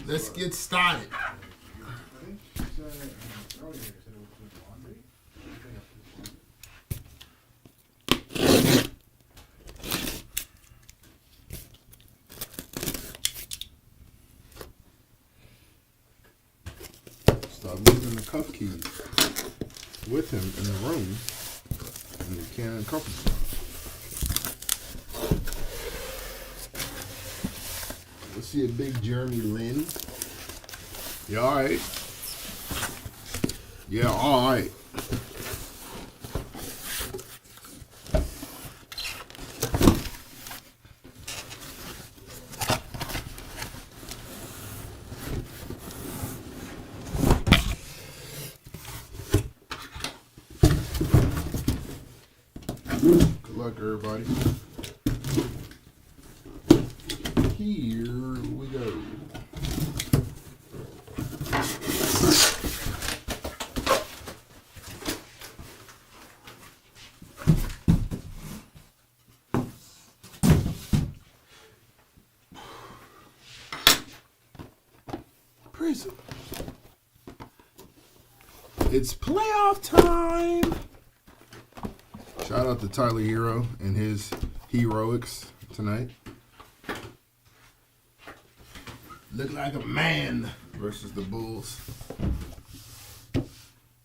Let's get started. Start moving the cuff keys with him in the room, and you can't uncuff him. Let's see a big Jeremy Lin. You alright? Yeah, alright. Good luck, everybody. Here we go. Prizm. It's playoff time. Shout out to Tyler Hero and his heroics tonight. Look like a man versus the Bulls.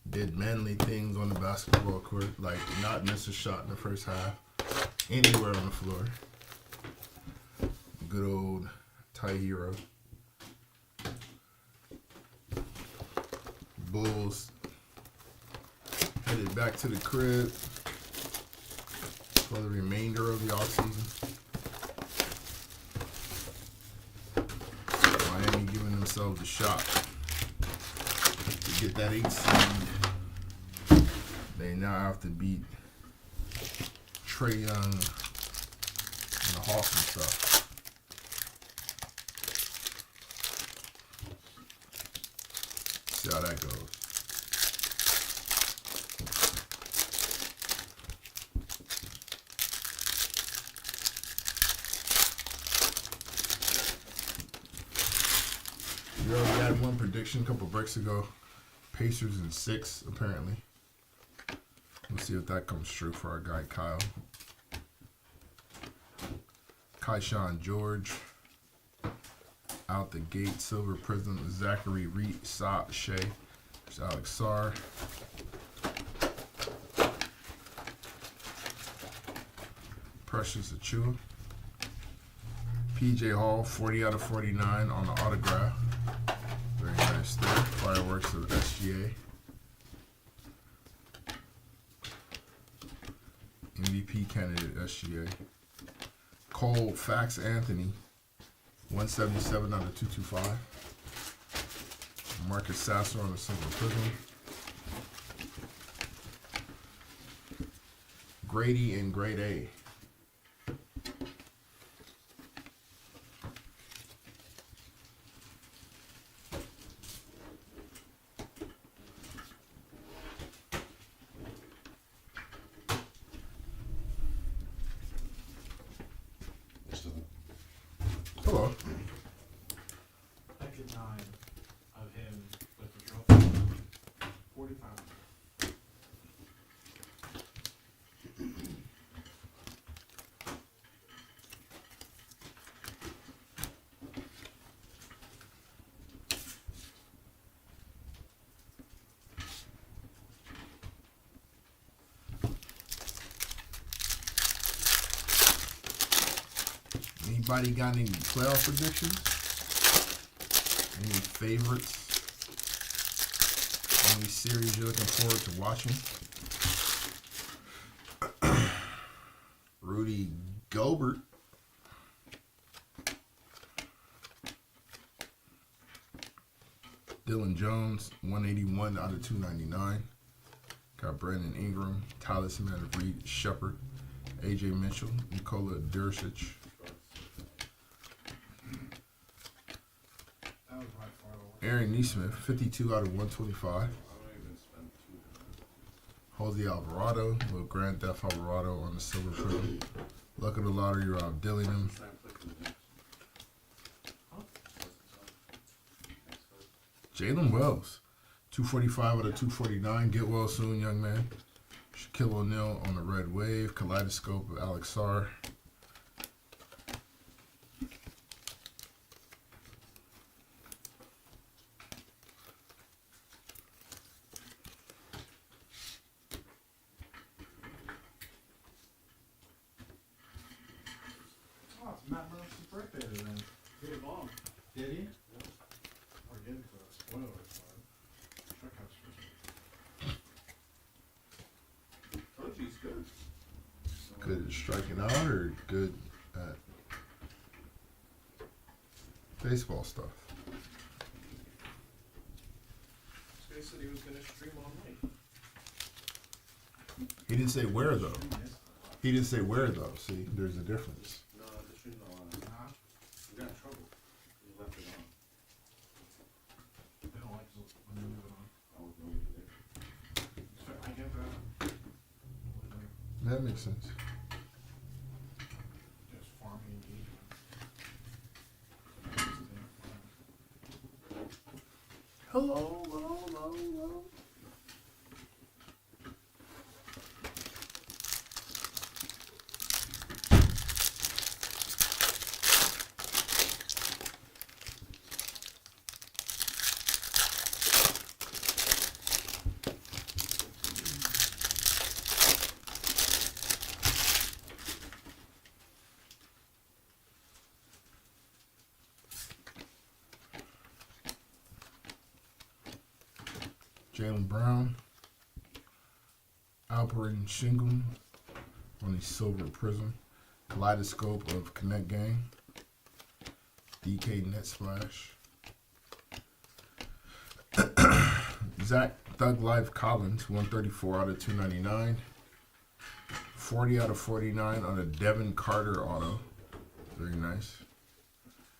Did manly things on the basketball court, like not miss a shot in the first half, anywhere on the floor. Good old Ty Hero. Bulls headed back to the crib for the remainder of the offseason. Miami giving themselves a shot to get that 8th seed. They now have to beat Trae Young and the Hawks and stuff. See how that goes. We already had one prediction a couple breaks ago. Pacers in 6, apparently. We'll see if that comes true for our guy Kyle. Kaishan George. Out the gate. Silver Prizm. Zachary Reed. Shea. There's Alex Sarr. Precious Achua. PJ Hall. 40 out of 49 on the autograph. Very nice there. Fireworks of SGA. MVP candidate SGA. Cole Fax Anthony. 177 out of 225. Marcus Sasser on the Silver Prizm. Grady in Grade A. Hello. Like a 9 of him with the trophy. 45. Anybody got any playoff predictions? Any favorites? Any series you're looking forward to watching? Rudy Gobert. Dylan Jones, 181 out of 299. Got Brandon Ingram, Talisman Reed Shepard, AJ Mitchell, Nikola Dursic. Aaron Neesmith, 52 out of 125. Jose Alvarado, little Grand Theft Alvarado on the Silver Prizm. Luck of the lottery, Rob Dillingham. Jalen Wells, 245 out of 249. Get well soon, young man. Shaquille O'Neal on the red wave. Kaleidoscope of Alex Sarr. Oh, it's Matt Murphy's birthday today. Hit it long. Did he? Yep. Or did it for a spoiler for Strikeouts for Toji's good. Good at striking out or good at baseball stuff? This guy said he was going to stream all night. He didn't say where though. He didn't say where though. See, there's a difference. No, the stream not on. We got in trouble. We left it on. They don't like it when you leave it on. I was going to there. So I get that. That makes sense. Just farming engagement. Hello, hello, hello, hello. Jaylen Brown, Alperen Shingle on the silver prism, kaleidoscope of Connect Gang, DK Net Splash, Zach Thug Life Collins, 134 out of 299, 40 out of 49 on a Devin Carter auto, very nice.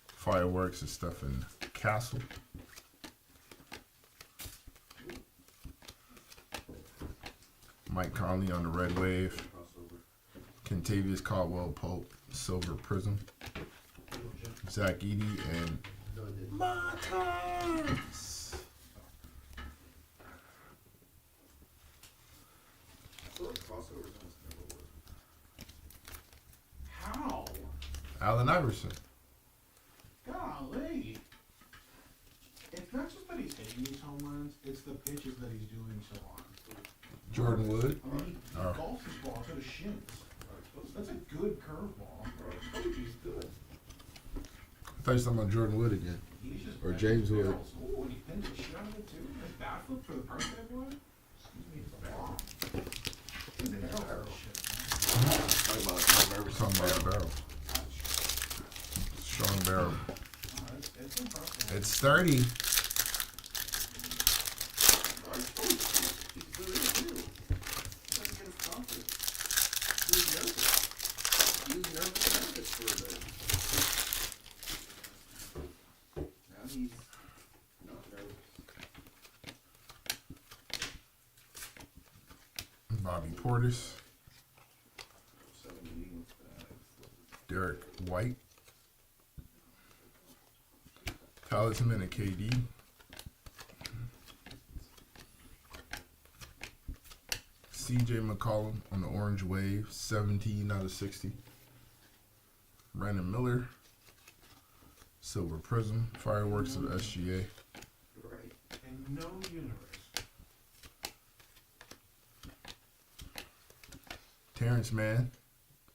Fireworks and stuff in Castle. Mike Conley on the red wave. Kentavious Caldwell Pope, silver prism. Zach Edey and Martins. How? Allen Iverson. Golly. It's not just that he's hitting these home runs, it's the pitches that he's doing so on. Jordan Wood. I mean, he golfs his ball to the shins. That's a good curveball. Toji's good. I thought you were talking about Jordan Wood again. He's just Or James Wood. Ooh, and he pins the shit out of it too. Nice bat flip for the birthday boy. Excuse me, it's a bomb. He's a barrel shit, Talking about a barrel. Strong barrel. man. Oh, it's impressive. It's 30. Bobby Portis. Derek White. Talisman and KD. CJ McCollum on the orange wave, 17 out of 60. Brandon Miller. Silver Prism. Fireworks of SGA. In no universe. Terrence Mann,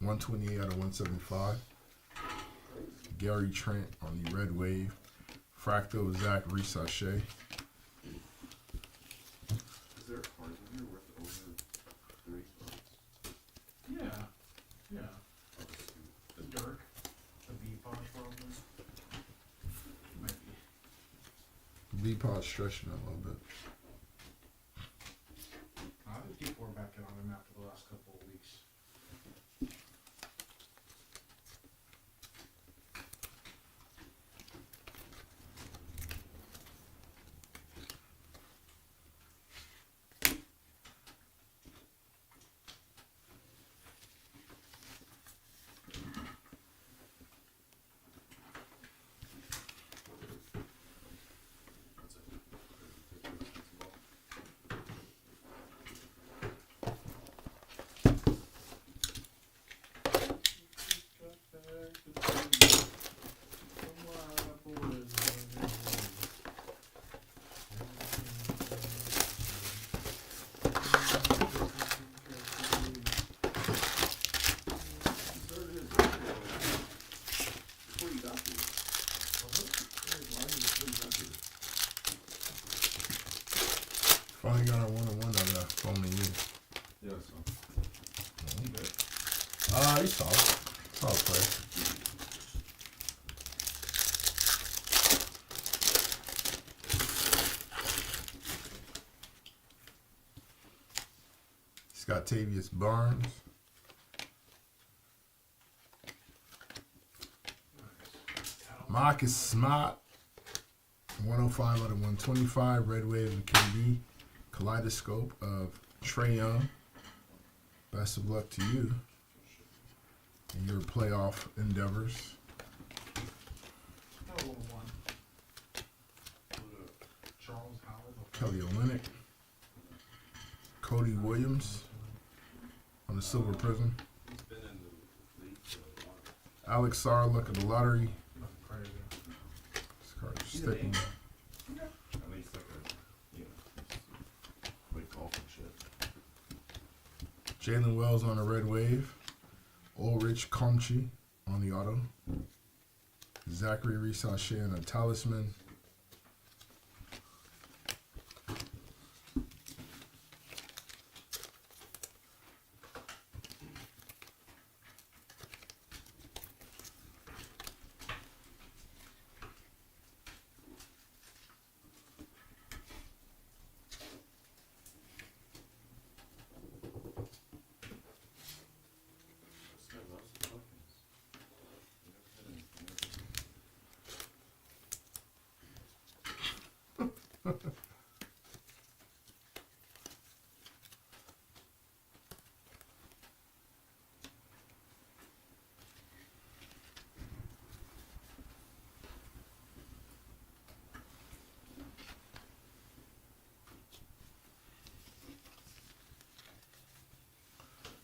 128 out of 175. Gary Trent on the red wave. Fractal Zach Risachet. Is there a card in here worth over 3 spots? Yeah. Yeah. The Dirk. The V-Pod probably. Might be. V-Pod stretching a little bit. I think people are back in on him after the last couple of weeks. That's it. Finally got our 1-on-1 out of that phone to you. Yeah, so. He's solid. Solid player. Scottavius Barnes. Marcus Smart. 105 out of 125. Red Wave of KD. Kaleidoscope of Trae Young. Best of luck to you in your playoff endeavors. Charles Howell. Kelly Olynyk. Cody Williams on the silver prism. He's been in the league for a while. Alex Sarr, look at the lottery. Nothing crazy. This card's He's sticking. At least like a, like golf and shit. Jalen Wells on the red wave. Ulrich Comchi on the auto. Zachary Risachet on a talisman. This guy loves the Pelicans.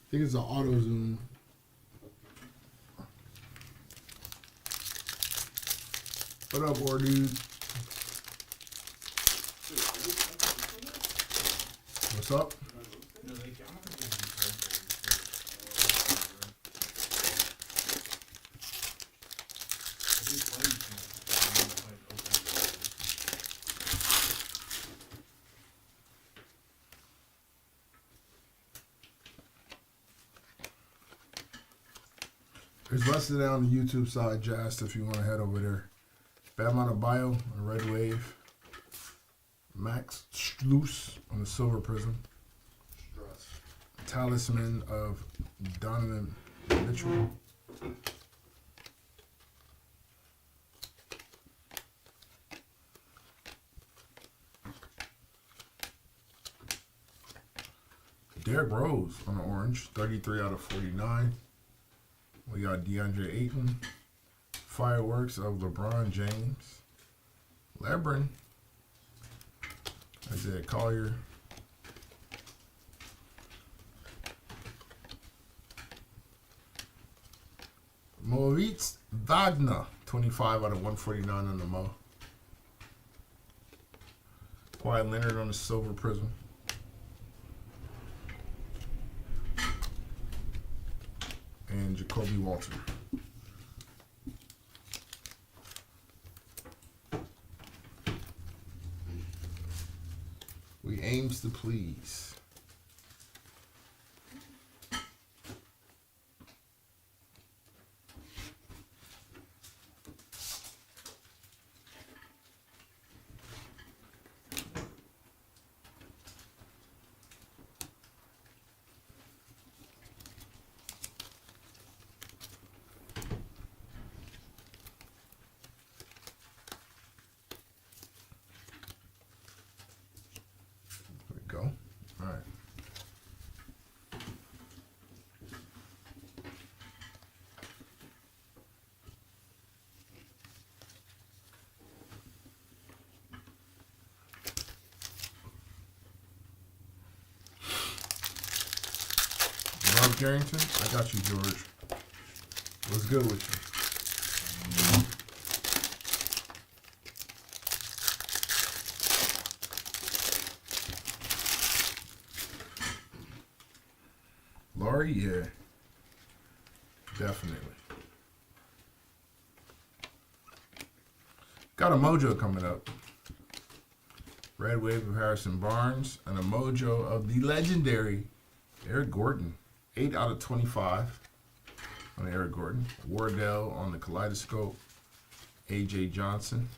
I think it's an auto zoom. What up, war dude? What's up? No, they can't. I don't think they can There's listed on the YouTube side, Jast, if you want to head over there. Bam on a bio on the red wave. Max Schluss on the silver prism. Talisman of Donovan Mitchell. Derrick Rose on the orange, 33 out of 49. We got DeAndre Ayton. Fireworks of LeBron James. Lebron. Isaiah Collier. Moritz Wagner, 25 out of 149 on the Mo. Kawhi Leonard on the silver prism. And Jacoby Walter. We aims to please. Go. All right. Rob Carrington, I got you, George. What's good with you? Laurie, yeah, definitely. Got a mojo coming up. Red Wave of Harrison Barnes, and a Mojo of the legendary Eric Gordon. 8 out of 25 on Eric Gordon. Wardell on the Kaleidoscope. A.J. Johnson.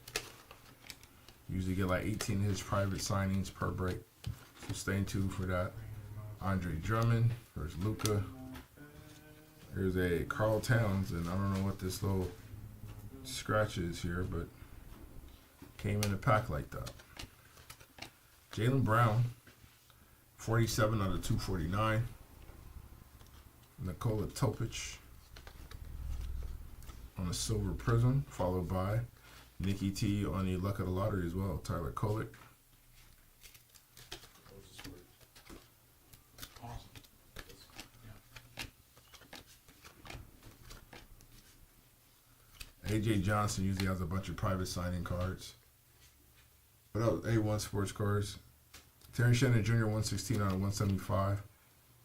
Usually get like 18 of his private signings per break. So stay tuned for that. Andre Drummond versus Luka. Here's a Carl Towns, and I don't know what this little scratch is here, but came in a pack like that. Jaylen Brown, 47 out of 249. Nikola Topic on a silver prism, followed by Nikki T on the luck of the lottery as well. Tyler Kolek. Awesome. Yeah. AJ Johnson usually has a bunch of private signing cards. What else? A1 Sports Cards. Terry Shannon Jr. 116 out of 175.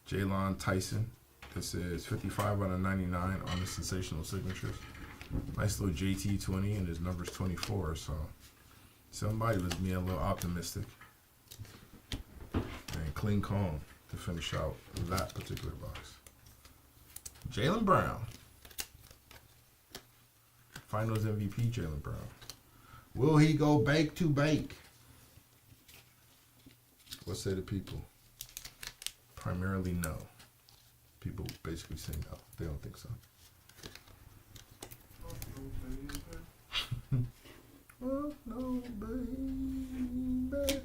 Jaylon Tyson. This is 55 out of 99 on the sensational signatures. Nice little JT 20 and his number's 24. So somebody was being a little optimistic. And clean calm to finish out that particular box. Jaylen Brown. Finals MVP Jaylen Brown. Will he go bake to bake? What say the people? Primarily no. People basically say no. They don't think so. Oh no, baby.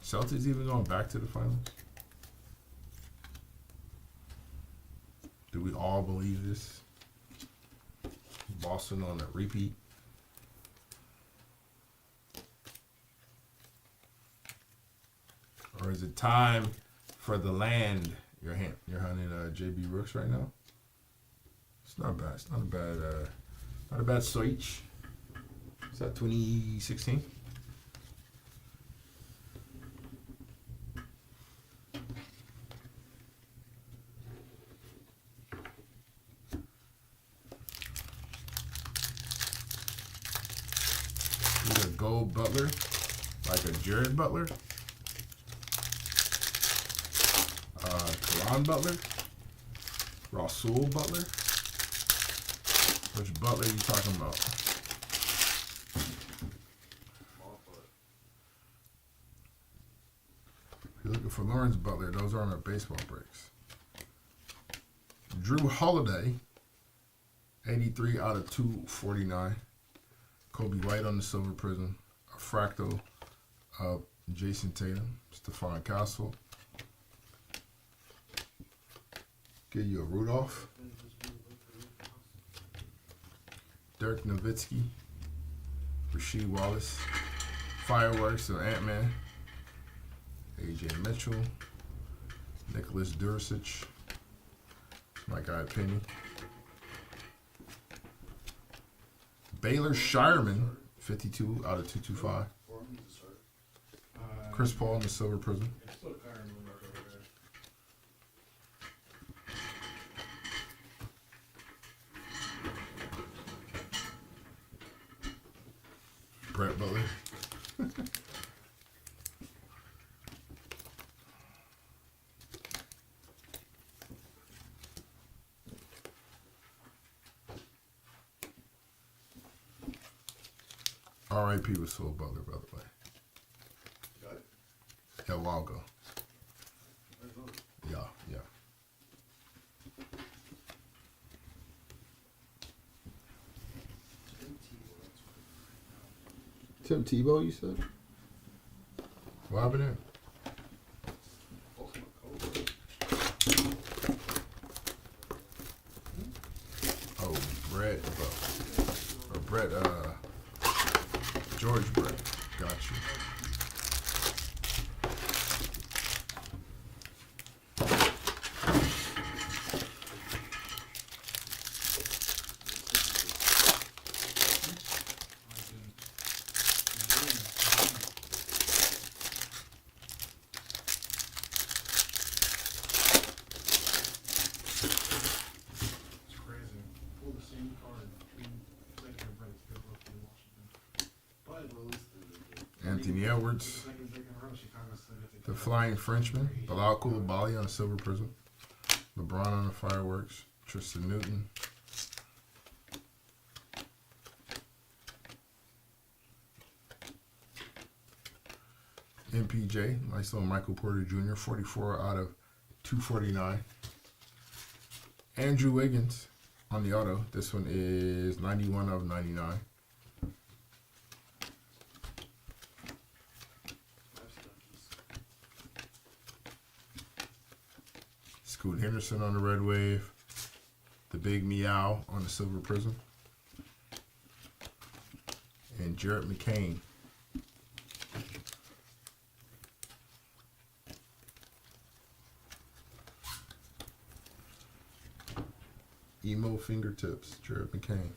Celtics even going back to the finals? Do we all believe this? Boston on a repeat? Or is it time for the land? You're hunting JB Rooks right now. It's not bad. It's not a bad switch. Is that 2016? He's a gold Butler, like a Jared Butler. Karan Butler, Rasul Butler. Which Butler are you talking about? If you're looking for Lawrence Butler, those aren't our baseball breaks. Drew Holiday, 83 out of 249. Kobe White on the silver prism. A fractal of Jason Tatum, Stephon Castle. Give you a Rudolph. Dirk Nowitzki. Rasheed Wallace. Fireworks of Ant-Man. AJ Mitchell. Nicholas Dursic. My guy Penny. Baylor Shireman. 52 out of 225. Chris Paul in the silver prism. Brett Butler. R.I.P. was Soul Butler, by the way. Got it? Yeah, a while ago. Yeah. Tim Tebow, you said? What happened there? Oh, Brett, George Brett. Got you. Green card. Executive rights to go to Washington. But Anthony Edwards. second break in a row, Chicago still gets The Flying Frenchman. Bilal Coulibaly on a silver prism. LeBron on the fireworks. Tristan Newton. MPJ, nice little Michael Porter Jr., 44 out of 249. Andrew Wiggins on the auto. This one is 91 of 99. Scoot Henderson on the red wave. The Big Meow on the silver prism. And Jarrett McCain. Emo fingertips, Jarrett McCain.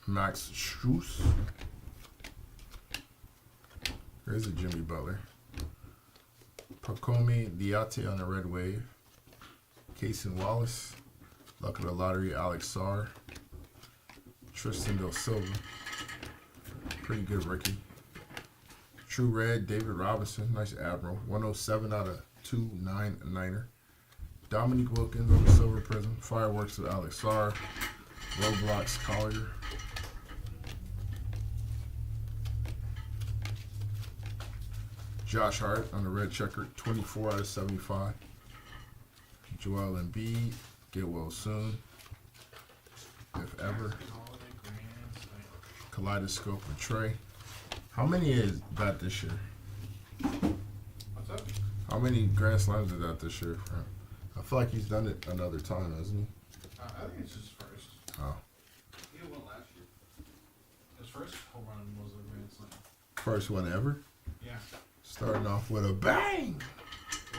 Max Strus. There's a Jimmy Butler. Pacomi Diate on the red wave. Cason Wallace. Luck of the lottery, Alex Sarr. Tristan Del Silva. Pretty good rookie. True Red, David Robinson. Nice Admiral. 107 out of 299er. Dominique Wilkins on the silver prism. Fireworks with Alex Sarr. Roblox Collier. Josh Hart on the red checker, 24 out of 75. Joel Embiid, get well soon, if ever. Kaleidoscope with Trey. How many is that this year? What's up? How many Grand Slams is that this year? I feel like he's done it another time, hasn't he? I think it's his first. Oh. He had one last year. His first home run was a Grand Slam. First one ever? Yeah. Starting off with a bang!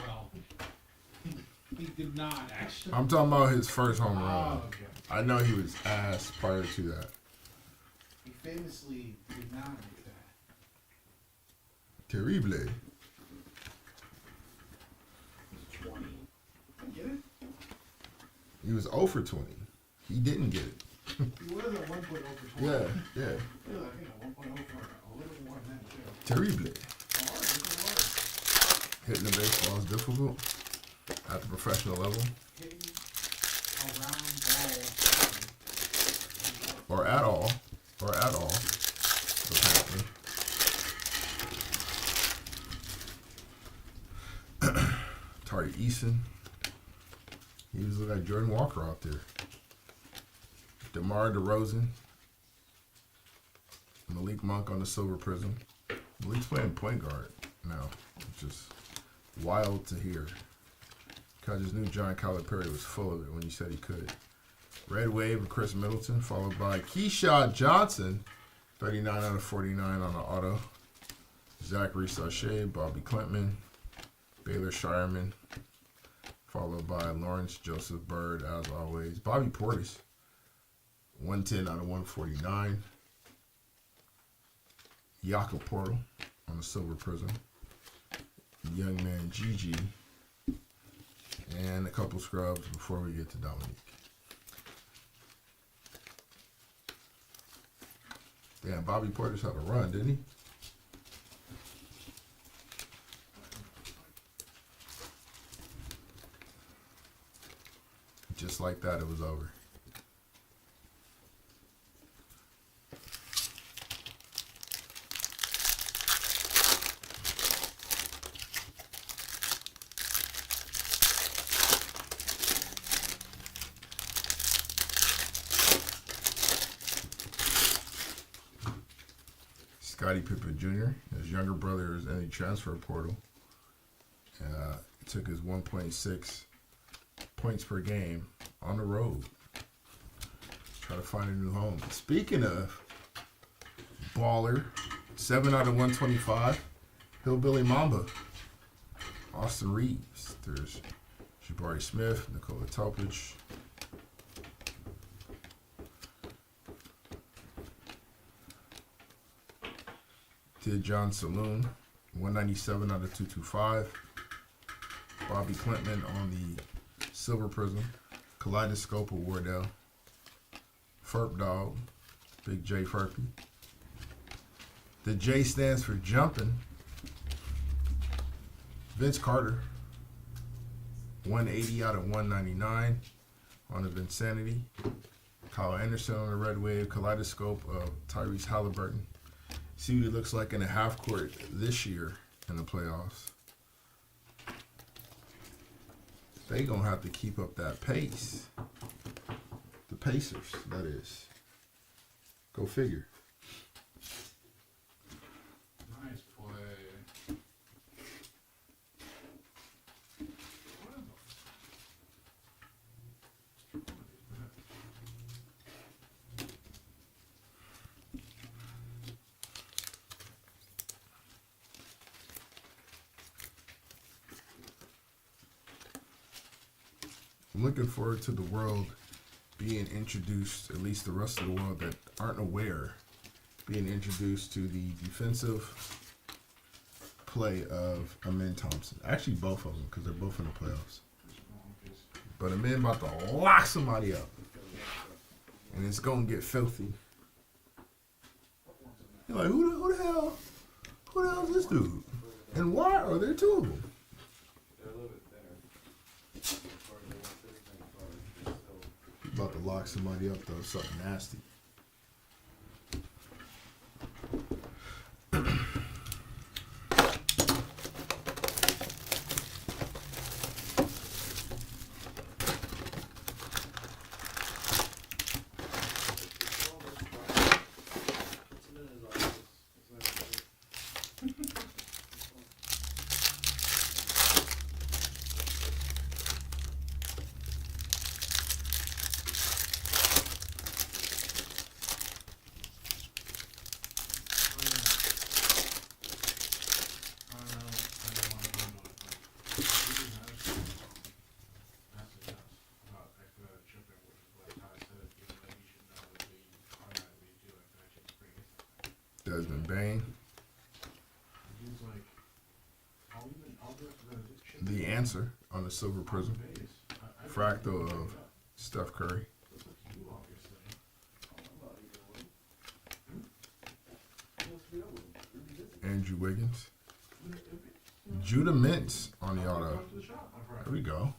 Well, he did not actually. I'm talking about his first home run. Oh, okay. I know he was ass prior to that. He famously did not do that. Terrible. He's 20. I get it. He was 0 for 20. He didn't get it. He was at 1.0 for 20. Yeah. He was, I think, at 1.0 for a little more than that, too. Terrible. Hard, it's hard. Hitting the baseball is difficult at the professional level. Hitting a round ball. Or at all. Apparently. Tari Eason. He was looking like Jordan Walker out there. DeMar DeRozan. Malik Monk on the silver prism. Malik's playing point guard now, which is wild to hear. I just knew John Calipari was full of it when he said he could. Red Wave of Chris Middleton, followed by Keyshawn Johnson, 39 out of 49 on the auto. Zachary Sachet, Bobby Klintman, Baylor Shireman, followed by Lawrence Joseph Bird, as always. Bobby Portis, 110 out of 149. Jakob Portal on the silver prism. Young man Gigi. And a couple scrubs before we get to Dominique. Damn, Bobby Portis had a run, didn't he? Just like that, it was over. Scottie Pippen Jr. His younger brother is in the transfer portal. It took his 1.6 points per game on the road. Try to find a new home. Speaking of baller, 7 out of 125. Hillbilly Mamba. Austin Reeves. There's Jabari Smith, Nikola Topic. Did John Saloon. 197 out of 225. Bobby Clinton on the Silver Prizm. Kaleidoscope of Wardell. Ferp Dog. Big J Furpy. The J stands for jumping. Vince Carter. 180 out of 199 on the Vinsanity. Kyle Anderson on the Red Wave. Kaleidoscope of Tyrese Halliburton. See what he looks like in the half court this year in the playoffs. They gonna have to keep up that pace. The Pacers, that is. Go figure. Nice play. I'm looking forward to the world being introduced, at least the rest of the world that aren't aware, being introduced to the defensive play of Amin Thompson. Actually, both of them, because they're both in the playoffs. But Amin about to lock somebody up. And it's going to get filthy. You're like, who the hell is this dude? And why are there two of them? About to lock somebody up though, something nasty. Desmond Bain. The answer on the Silver Prizm. Fractal of Steph Curry. Andrew Wiggins. Judah Mintz on the auto. There we go.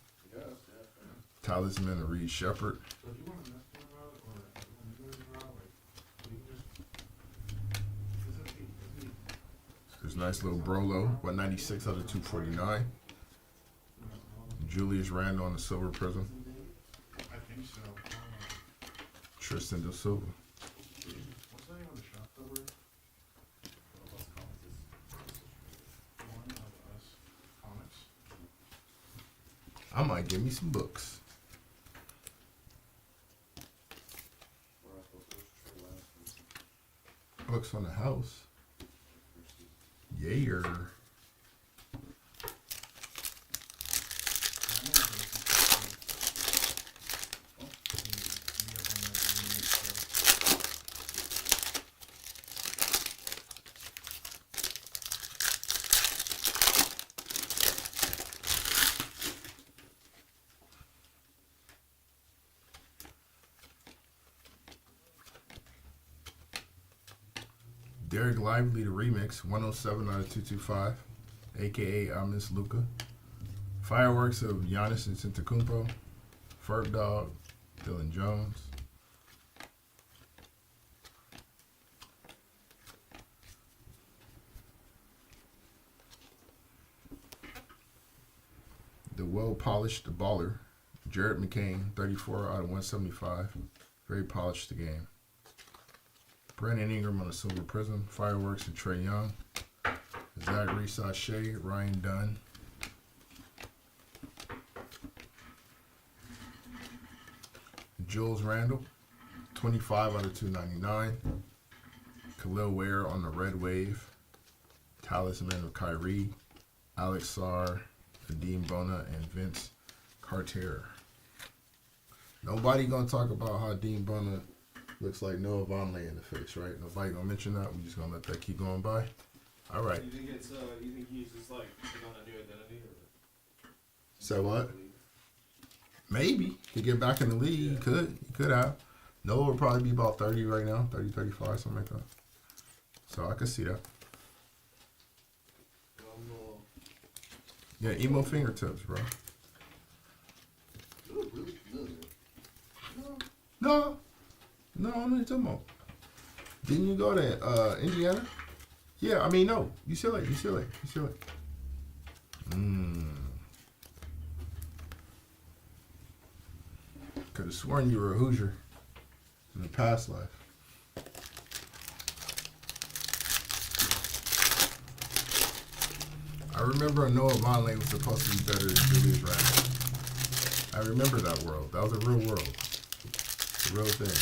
Talisman of Reed Shepard. There's a nice little Brolo. 196 out of 249. Julius Randle on the Silver Prizm. I think so. Tristan Da Silva. What's the name of the shop that we're? One of Us Comics. I might give me some books. Books on the house. Yeah. Derek Lively, the remix, 107 out of 225, a.k.a. I Miss Luca. Fireworks of Giannis Antetokounmpo. Ferg Dog, Dylan Jones. The well-polished baller, Jared McCain, 34 out of 175. Very polished the game. Brandon Ingram on the Silver Prism. Fireworks and Trae Young. Zachary Sachet, Ryan Dunn. Jules Randle, 25 out of 299. Khalil Ware on the Red Wave. Talisman of Kyrie. Alex Sarr, Nadim Bona, and Vince Carter. Nobody gonna talk about how Dean Bona looks like Noah Vonleh in the face, right? Nobody gonna mention that. We're just gonna let that keep going by. All right. You think it's you think he's just like taking on a new identity, or? So what? Maybe to get back in the league, he could have. Noah would probably be about 30 right now, 30, 35, something like that. So I could see that. Yeah, emo fingertips, bro. No, I'm not talking about. Didn't you go to Indiana? Yeah, I mean, no. UCLA. Could have sworn you were a Hoosier in the past life. I remember Noah Vonleh was supposed to be better than Julius Randle. I remember that world. That was a real world. A real thing.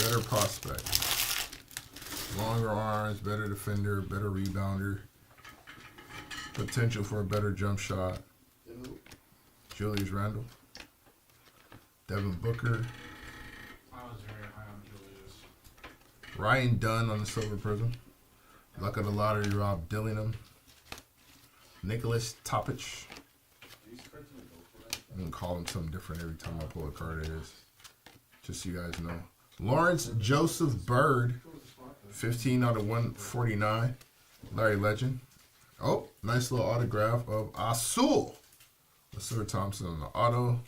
Better prospect. Longer arms, better defender, better rebounder. Potential for a better jump shot. Julius Randle. Devin Booker. I was very high on Julius. Ryan Dunn on the Silver Prism. Luck of the Lottery, Rob Dillingham. Nicholas Topic. I'm going to call him something different every time I pull a card of his. Just so you guys know. Lawrence Joseph Bird. 15 out of 149. Larry Legend. Oh, nice little autograph of Asul. Sir Thompson on the auto.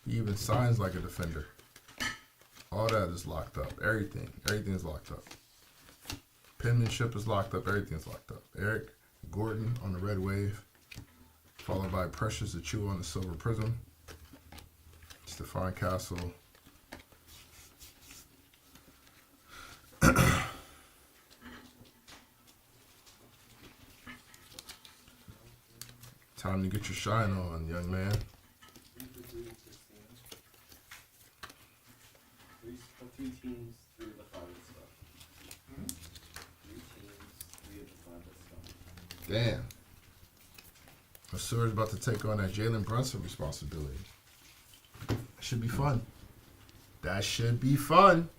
He even signs like a defender. All that is locked up. Everything is locked up. Penmanship is locked up. Everything's locked up. Eric Gordon on the Red Wave. Followed by Precious Achua on the Silver Prism. Stephon Castle. Time to get your shine on, young man. Three teams, 3 of the 5 and stuff. 3 teams, 3 of the 5 and stuff. Damn. Masure's about to take on that Jalen Brunson responsibility. That should be fun. That should be fun.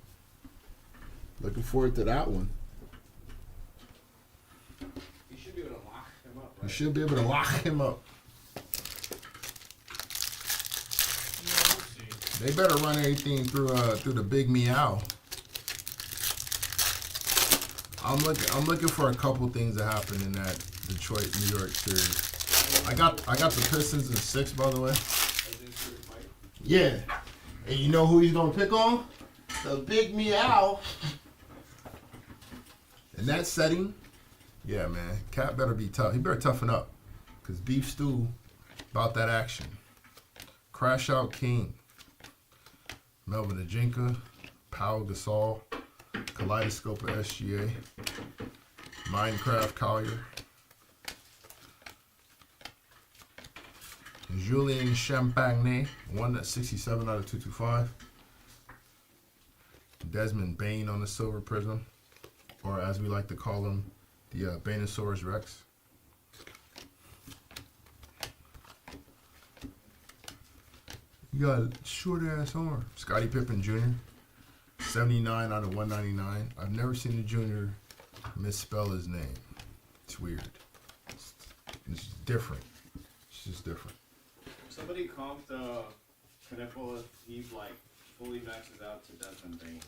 Looking forward to that one. You should be able to lock him up, right? You should be able to lock him up. Yeah, we'll see. They better run everything through the big meow. I'm looking for a couple things to happen in that Detroit New York series. I got the Pistons in 6, by the way. Yeah. And you know who he's gonna pick on? The big meow. In that setting, yeah, man. Cat better be tough. He better toughen up. Cause Beef Stew about that action. Crash Out King. Melvin Ajinka. Pau Gasol. Kaleidoscope of SGA. Minecraft Collier. Julien Champagne, 167 out of 225. Desmond Bain on the Silver Prism, or as we like to call him, the Bainosaurus Rex. You got a short ass arm. Scottie Pippen Jr., 79 out of 199. I've never seen a junior misspell his name. It's weird. It's different. It's just different. Somebody comped Knipple if he like fully maxes out to Desmond Bain.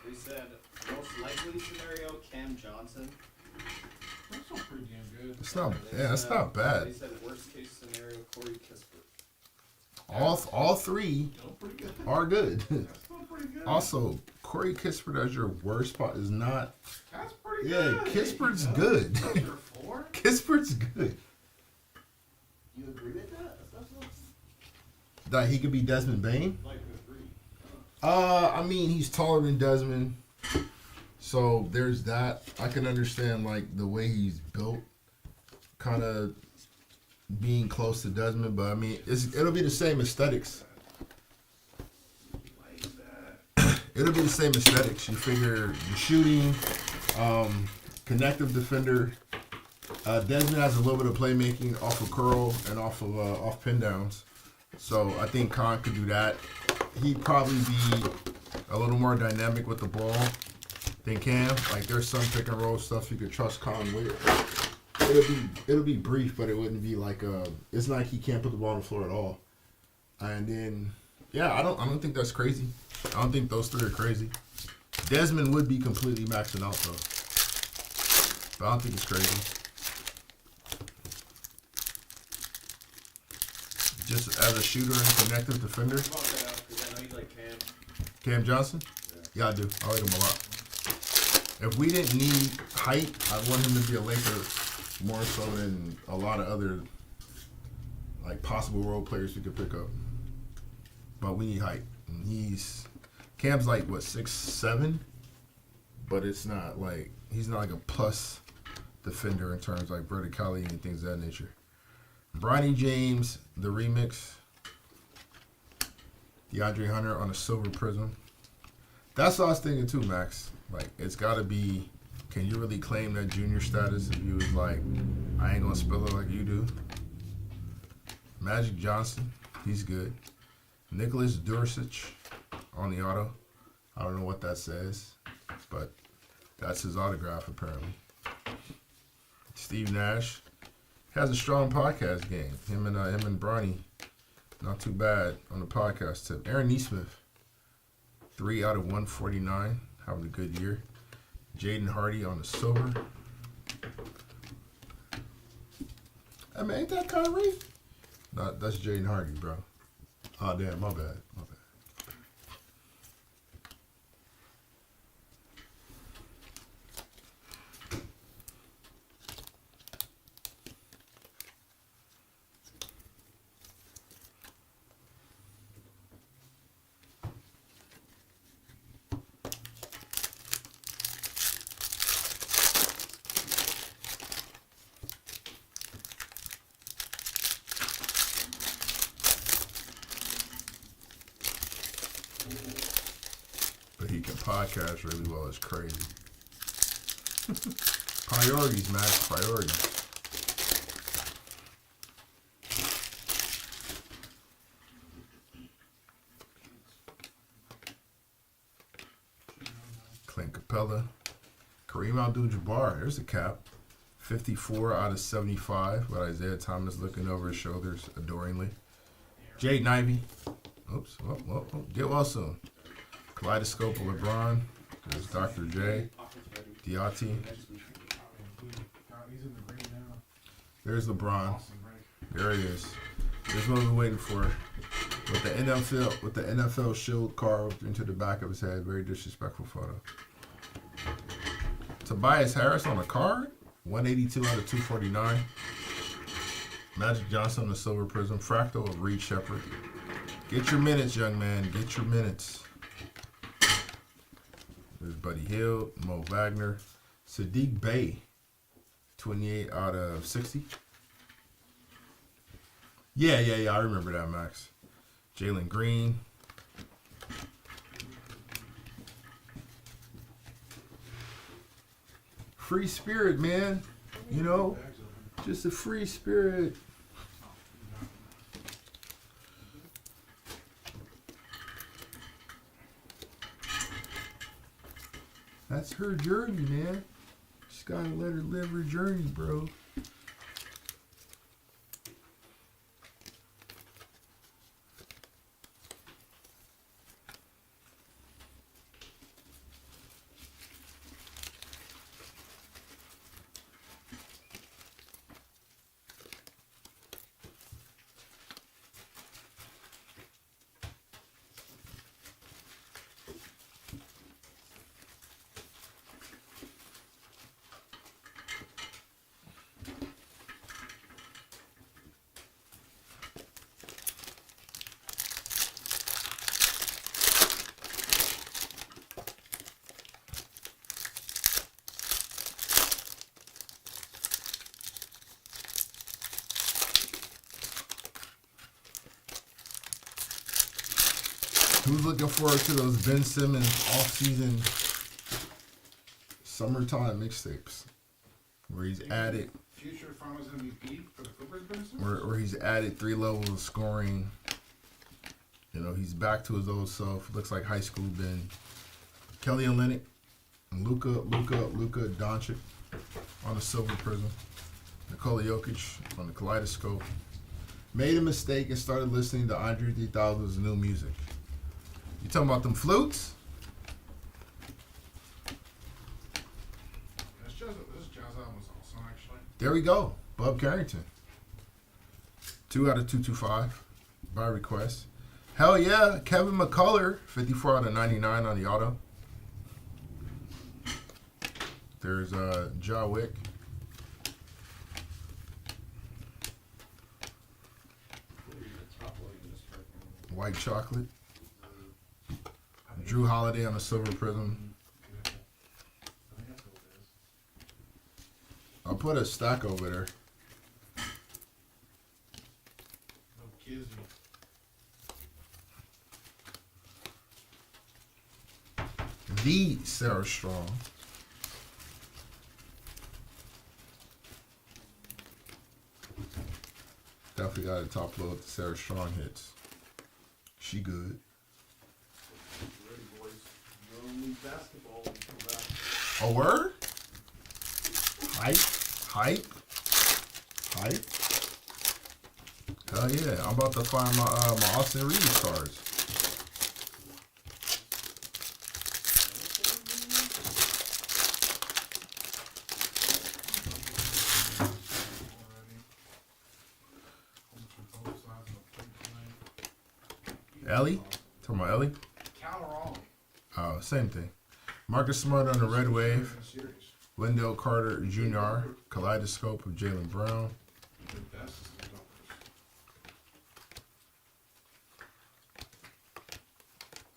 They said most likely scenario Cam Johnson. That's not pretty damn good. It's not. They Yeah, it's said- not bad. They said worst case scenario Corey Kispert. All three Still pretty good. are good. That's still pretty good. Also, Corey Kispert as your worst spot is not. That's pretty Yeah, good. Kispert's good. Those are 4? Kispert's good. You agree with that? That he could be Desmond Bain? Like the 3. I mean, he's taller than Desmond, so there's that. I can understand like the way he's built, kind of being close to Desmond, but I mean, it'll be the same aesthetics. It'll be the same aesthetics. You figure the shooting, connective defender. Desmond has a little bit of playmaking off of curl and off pin downs, so I think Khan could do that. He'd probably be a little more dynamic with the ball than Cam. Like there's some pick and roll stuff you could trust Khan with. It'll be brief, but it wouldn't be like it's not like he can't put the ball on the floor at all. And then yeah, I don't think that's crazy. I don't think those 3 are crazy. Desmond would be completely maxing out though, but I don't think it's crazy. Just as a shooter and connective defender. I know you like Cam. Cam Johnson? Yeah, I do. I like him a lot. If we didn't need height, I'd want him to be a Laker more so than a lot of other like possible role players we could pick up. But we need height. And Cam's like what, 6'7"? But it's not like he's not like a plus defender in terms of like verticality and things of that nature. Bronny James, the remix. DeAndre Hunter on a silver Prizm. That's what I was thinking too, Max. Like, it's got to be, can you really claim that junior status if you was like, I ain't going to spill it like you do? Magic Johnson, he's good. Nicholas Dursic on the auto. I don't know what that says, but that's his autograph apparently. Steve Nash has a strong podcast game. Him and Bronny, not too bad on the podcast tip. Aaron Nesmith, 3 out of 149, having a good year. Jaden Hardy on the silver. I mean, ain't that Kyrie? No, that's Jaden Hardy, bro. Oh damn, my bad. But he can podcast really well. It's crazy. Priorities, Max. Priorities. Clint Capella. Kareem Abdul-Jabbar. There's a cap. 54 out of 75. With Isaiah Thomas looking over his shoulders adoringly. Jaden Ivey. Oops. Get well soon. Kaleidoscope of LeBron. There's Dr. J. Diati. There's LeBron. There he is. There's what we've been waiting for. With the NFL shield carved into the back of his head. Very disrespectful photo. Tobias Harris on a card. 182 out of 249. Magic Johnson on the silver Prizm. Fractal of Reed Shepard. Get your minutes, young man. Get your minutes. There's Buddy Hield, Mo Wagner, Sadiq Bey, 28 out of 60. Yeah, I remember that, Max. Jalen Green. Free spirit, man. You know, just a free spirit. That's her journey, man. Just gotta let her live her journey, bro. Who's looking forward to those Ben Simmons off-season summertime mixtapes? Where he's added Future Finals MVP for the Clippers, Ben Simmons? where he's added 3 levels of scoring. You know, he's back to his old self. Looks like high school Ben. Kelly Olynyk, Luka Doncic on the Silver Prizm. Nikola Jokic on the Kaleidoscope. Made a mistake and started listening to Andre 3000's new music. You talking about them flutes? This jazz album was awesome, actually. There we go. Bub Carrington. 2 out of 225 by request. Hell yeah. Kevin McCullough, 54 out of 99 on the auto. There's Ja Wick. White chocolate. Drew Holiday on the Silver Prizm. I'll put a stack over there. No kids. The Sarah Strong. Definitely got a top load with the Sarah Strong hits. She good. Ready, boys. No league basketball when we come back. A word? Hype. Hell yeah. I'm about to find my Austin Reeves cards. Ellie? Talking about Ellie? Cal or Ollie? Oh, same thing. Marcus Smart on the Red Wave. Wendell Carter Jr. Kaleidoscope of Jaylen Brown.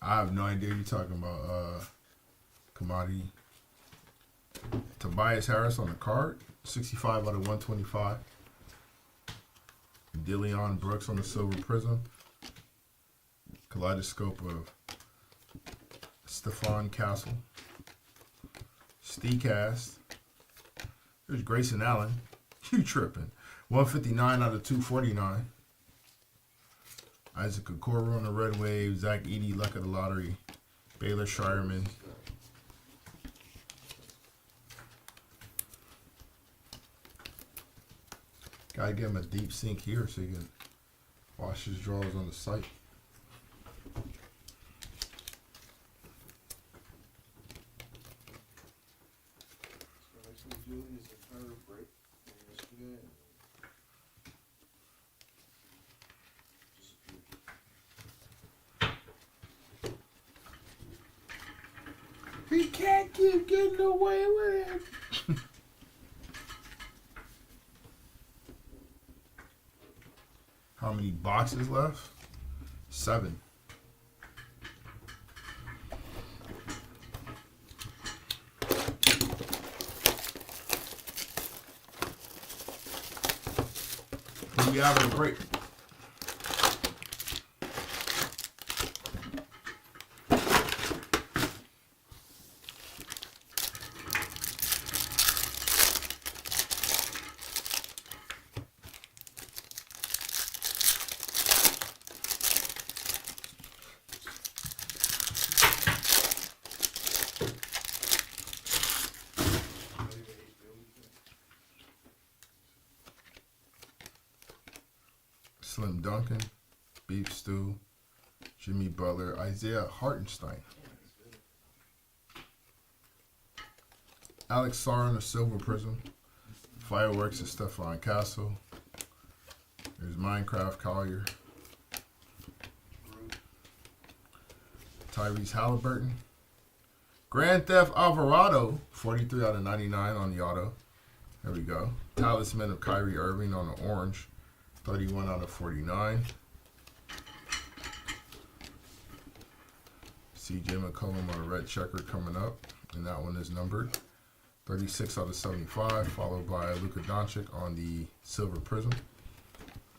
I have no idea you're talking about. Commodity. Tobias Harris on the card. 65 out of 125. Dillion Brooks on the Silver Prizm. Kaleidoscope of Stephon Castle. Steecast. There's Grayson Allen. You tripping. 159 out of 249. Isaac Okoro on the Red Wave. Zach Edey, luck of the lottery. Baylor Shireman. Gotta give him a deep sink here so he can wash his drawers on the site. We can't keep getting away with it. How many boxes left? 7. We having a break. Slim Duncan, Beef Stew, Jimmy Butler, Isaiah Hartenstein. Alex Sarr on the Silver Prizm. Fireworks of Stephon Castle. There's Minecraft Collier. Tyrese Halliburton. Grand Theft Alvarado, 43 out of 99 on the auto. There we go. Talisman of Kyrie Irving on the orange. 31 out of 49. CJ McCollum on a red checker coming up, and that one is numbered. 36 out of 75, followed by Luka Doncic on the Silver Prizm.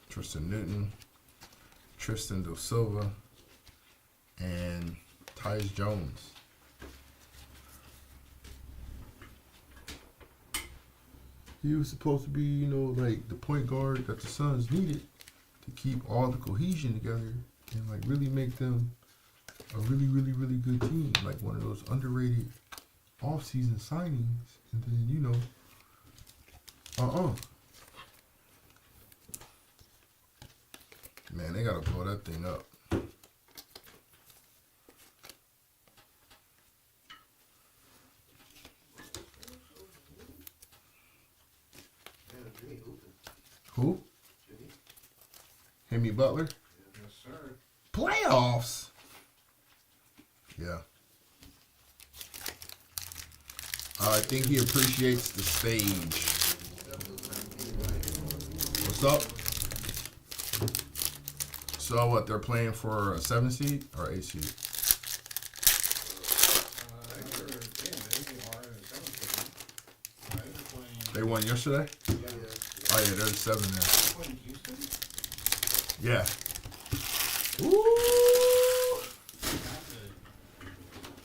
Tristan Newton, Tristan Da Silva, and Tyus Jones. He was supposed to be, you know, like the point guard that the Suns needed to keep all the cohesion together and like really make them a really, really, really good team. Like one of those underrated off-season signings. And then, you know, man, they gotta blow that thing up. Who? Jimmy Butler? Yes, sir. Playoffs? Yeah. I think he appreciates the stage. What's up? So what, they're playing for a 7 seed or 8 seed? They won yesterday? Oh yeah, they're 7 now. Yeah. Ooh.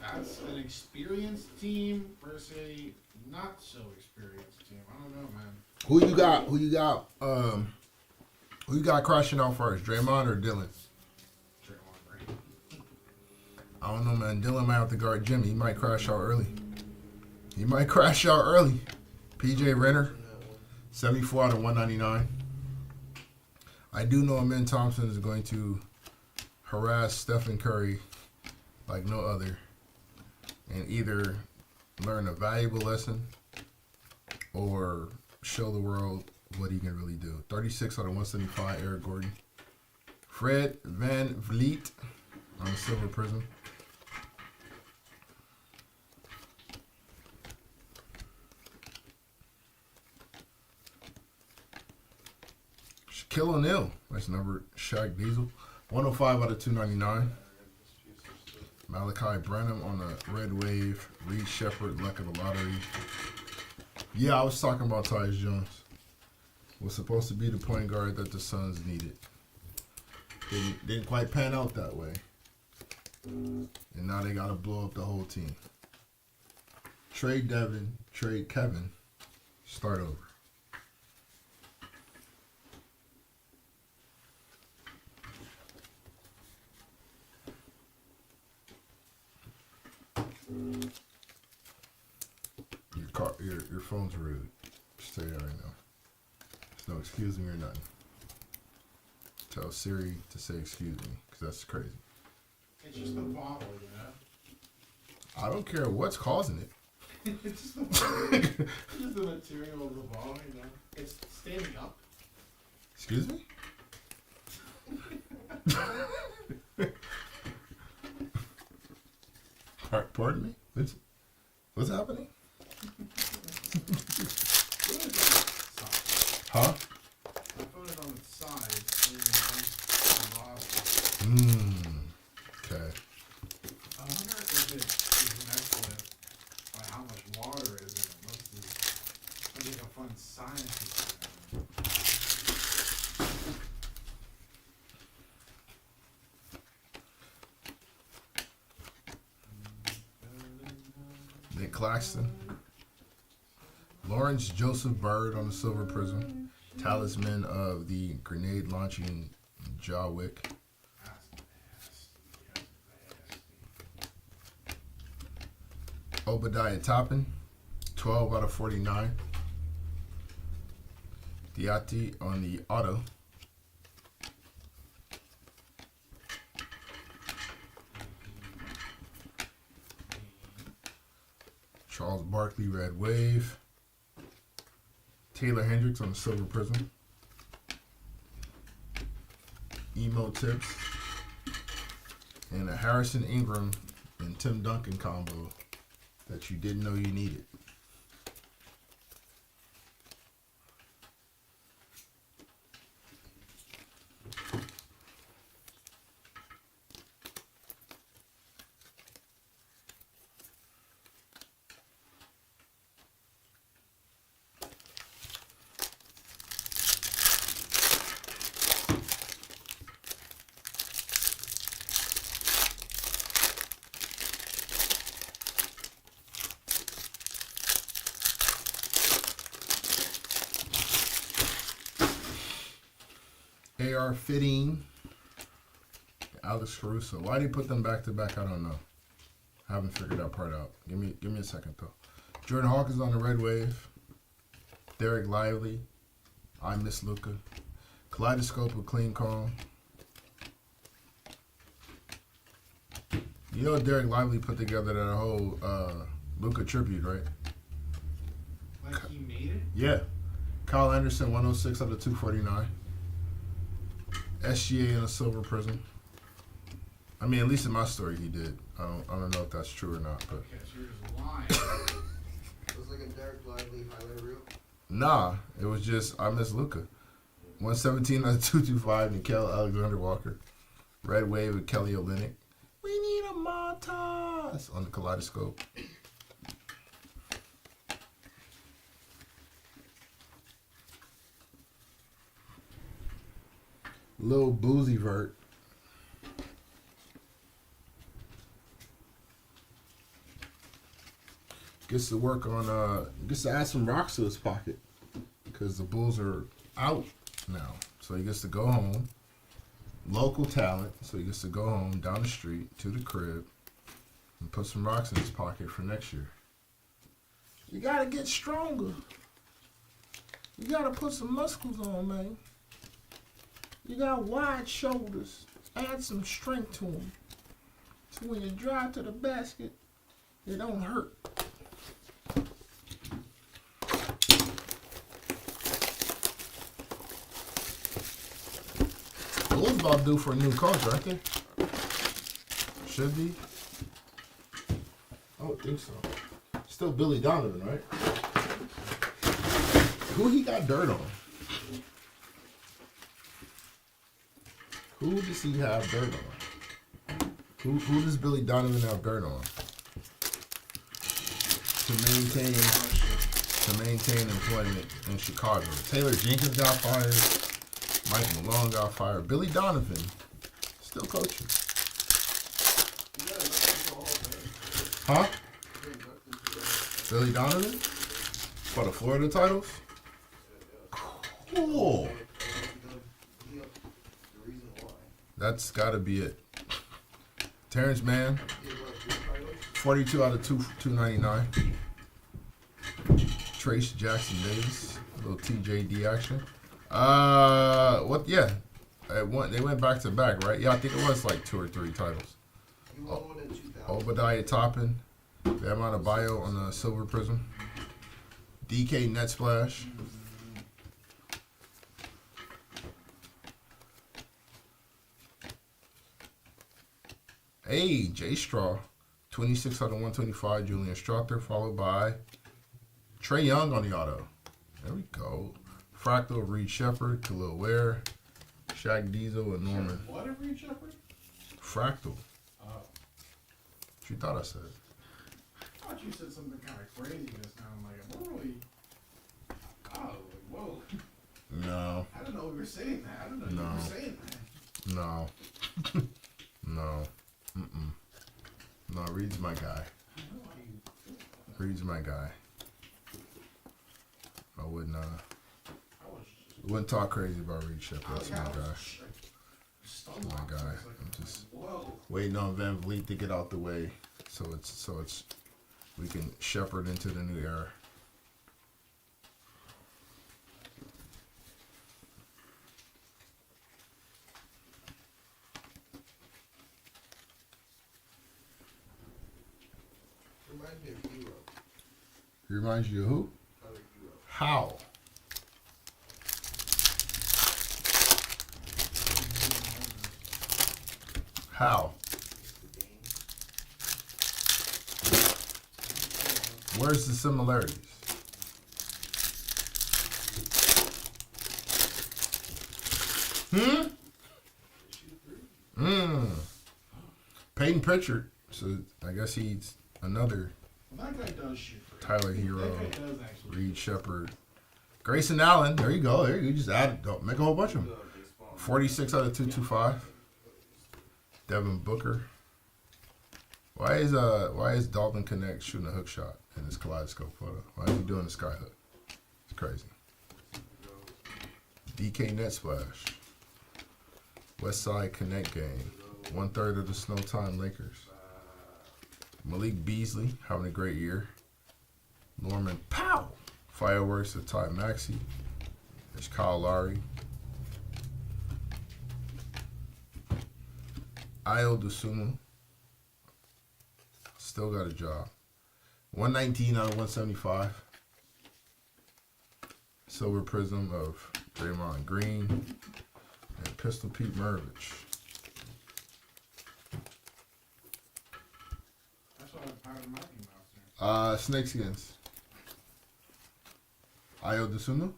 That's an experienced team versus a not so experienced team. I don't know, man. Who you got? Who you got crashing out first? Draymond or Dylan? Draymond Green. I don't know, man. Dylan might have to guard Jimmy. He might crash out early. PJ Renner, 74 out of 199. I do know Amen Thompson is going to harass Stephen Curry like no other and either learn a valuable lesson or show the world what he can really do. 36 out of 175, Eric Gordon. Fred Van Vliet on the Silver Prizm. Shaquille O'Neal, nice number. Shaq Diesel, 105 out of 299. Malachi Branham on the Red Wave. Reed Shepard, luck of the lottery. Yeah, I was talking about Tyus Jones. Was supposed to be the point guard that the Suns needed. Didn't quite pan out that way. And now they got to blow up the whole team. Trade Devin, trade Kevin, start over. Your phone's rude. Stay there right now. There's no excuse me or nothing. Tell Siri to say excuse me, because that's crazy. It's just the bottle, you know? I don't care what's causing it. It's just the bottle. It's just the material of the bottle, you know? It's standing up. Excuse me? Pardon me? What's happening? Huh? My phone is on its side. It's in the bottle. Okay. I wonder if it is messed with by how much water is in it. Must be like a fun science experiment. Nick Claxton. Lawrence Joseph Bird on the Silver Prizm. Talisman of the grenade launching Jawick. Obadiah Toppin, 12 out of 49. Diati on the auto. Charles Barkley, Red Wave. Taylor Hendricks on the Silver Prizm. Emo Tips. And a Harrison Ingram and Tim Duncan combo that you didn't know you needed. AR fitting. Alex Caruso. Why did he put them back to back? I don't know. I haven't figured that part out. Give me a second though. Jordan Hawkins on the red wave. Derek Lively. I Miss Luka. Kaleidoscope with Clean Calm. You know Derek Lively put together that whole Luka tribute, right? Like he made it? Yeah. Kyle Anderson, 106 out of 249. SGA in a silver prism. I mean, at least in my story he did. I don't know if that's true or not, but Okay, so you're just lying. It was like a Derek Lively highlight reel. nah, it was just I Miss Luka. 117 out of 225, Nickeil Alexander Walker. Red Wave with Kelly Olynyk. We need a Montas on the Kaleidoscope. Little Boozy Vert. Gets to work on gets to add some rocks to his pocket because the Bulls are out now. So he gets to go home. Local talent, so he gets to go home down the street to the crib and put some rocks in his pocket for next year. You gotta get stronger. You gotta put some muscles on, man. You got wide shoulders. Add some strength to them. So when you drive to the basket, it don't hurt. Bulls about due for a new coach, aren't they? Should be. I would think so. Still Billy Donovan, right? Who he got dirt on? Who does he have dirt on? Who does Billy Donovan have dirt on? To maintain employment in Chicago. Taylor Jenkins got fired. Mike Malone got fired. Billy Donovan still coaching. Huh? Billy Donovan? For the Florida titles? Cool. That's got to be it. Terrence Mann, 42 out of 299. Trace Jackson Davis, a little TJD action. What? Yeah, they went back to back, right? Yeah, I think it was like 2 or 3 titles. Obadiah Toppin, Bam Adebayo on the silver prism. DK Net Splash. Hey, J Straw, 26 out of 125. Julian Strother, followed by Trae Young on the auto. There we go. Fractal, Reed Shepard, Khalil Ware, Shaq Diesel, and Norman. What, a Reed Shepard? Fractal. Oh. What you thought I said? I thought you said something kind of crazy just now. I'm like, I'm really... Oh, like, whoa. No. I didn't know we were saying that. I didn't know you were saying that. No. No. Mm-mm. No, Reed's my guy. I know how you feel about that. Reed's my guy. I wouldn't, I wouldn't talk crazy about Reed Shepard. That's my guy. Stunned My locked. guy. I was like, I'm just whoa. waiting on Van Vliet to get out the way, so it's we can shepherd into the new era. Reminds me of Hero. He reminds you of who? Tyler Hero. How? How? Where's the similarities? Peyton Pritchard. So I guess he's another Well, that guy does shoot for Tyler Hero, That guy does actually. Reed Shepard, Grayson Allen. There you go. There you just add it. Make a whole bunch of them. 46 out of 225. Devin Booker. Why is Dalton Connect shooting a hook shot in this kaleidoscope photo? Why is he doing the sky hook? It's crazy. DK Net Splash. West Side Connect game. 1/3 of the Snow Time Lakers. Malik Beasley having a great year. Norman Powell. Fireworks of Ty Maxey. There's Kyle Lowry. Ayo Dosunmu. Still got a job. 119 out of 175. Silver Prizm of Draymond Green. And Pistol Pete Maravich. That's what I have powder in my team Snakeskins. Ayo Dosunmu.